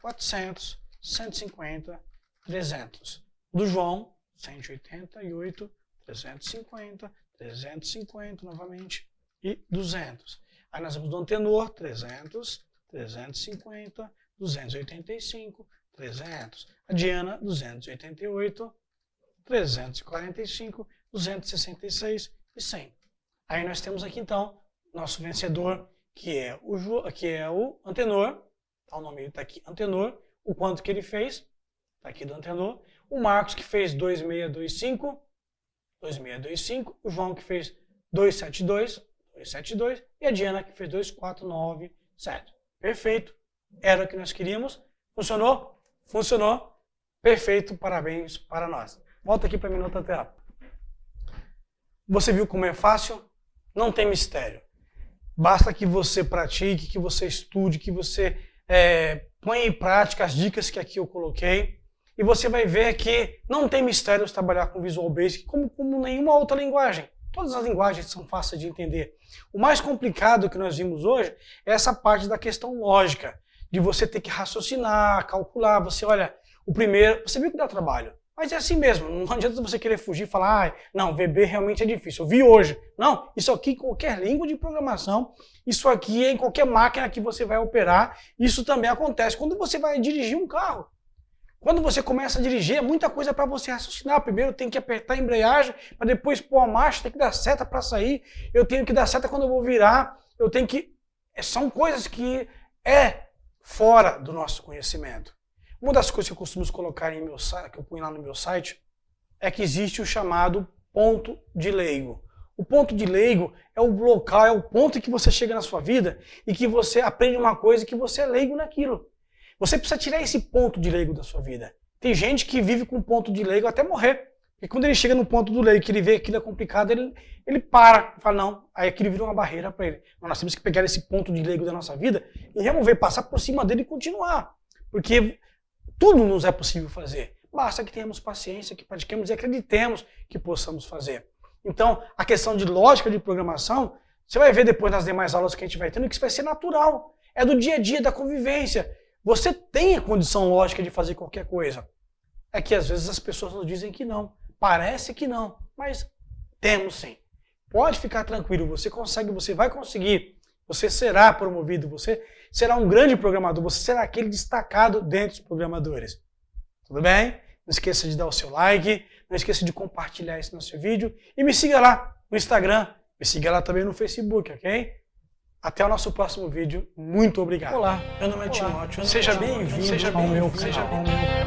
400, 150, 300. Do João, 188, 350, 350 novamente e 200. Aí nós vamos do Antenor, 300, 350, 285, 300. A Diana, 288, 345, 266 e 100. Aí nós temos aqui então nosso vencedor, que é o Antenor. Tá, o nome dele está aqui, Antenor. O quanto que ele fez, está aqui do Antenor. O Marcos, que fez 2625, 2625. O João, que fez 272, 272. E a Diana, que fez 2497. Perfeito. Era o que nós queríamos. Funcionou? Funcionou. Perfeito. Parabéns para nós. Volta aqui para mim na outra tela. Você viu como é fácil? Não tem mistério. Basta que você pratique, que você estude, que você ponha em prática as dicas que aqui eu coloquei. E você vai ver que não tem mistério trabalhar com Visual Basic como nenhuma outra linguagem. Todas as linguagens são fáceis de entender. O mais complicado que nós vimos hoje é essa parte da questão lógica, de você ter que raciocinar, calcular. Você olha, o primeiro, você viu que dá trabalho. Mas é assim mesmo, não adianta você querer fugir e falar, não, VB realmente é difícil, eu vi hoje. Não, isso aqui em qualquer língua de programação, isso aqui é em qualquer máquina que você vai operar, isso também acontece quando você vai dirigir um carro. Quando você começa a dirigir, é muita coisa para você raciocinar. Primeiro tem que apertar a embreagem, para depois pôr a marcha, tem que dar seta para sair, eu tenho que dar seta quando eu vou virar, eu tenho que... São coisas que fora do nosso conhecimento. Uma das coisas que eu costumo colocar em meu site, que eu ponho lá no meu site, é que existe o chamado ponto de leigo. O ponto de leigo é o local, é o ponto em que você chega na sua vida e que você aprende uma coisa e que você é leigo naquilo. Você precisa tirar esse ponto de leigo da sua vida. Tem gente que vive com ponto de leigo até morrer. E quando ele chega no ponto do leigo, que ele vê que aquilo é complicado, ele para, fala não, aí aquilo vira uma barreira para ele. Mas nós temos que pegar esse ponto de leigo da nossa vida e remover, passar por cima dele e continuar. Porque tudo nos é possível fazer. Basta que tenhamos paciência, que pratiquemos e acreditemos que possamos fazer. Então, a questão de lógica de programação, você vai ver depois nas demais aulas que a gente vai tendo que isso vai ser natural. É do dia a dia, da convivência. Você tem a condição lógica de fazer qualquer coisa. É que às vezes as pessoas nos dizem que não. Parece que não, mas temos sim. Pode ficar tranquilo, você consegue, você vai conseguir. Você será promovido, você será um grande programador, você será aquele destacado dentre os programadores. Tudo bem? Não esqueça de dar o seu like, não esqueça de compartilhar esse nosso vídeo e me siga lá no Instagram, me siga lá também no Facebook, ok? Até o nosso próximo vídeo. Muito obrigado. Olá, meu nome é Timóteo. Seja bem-vindo ao meu canal.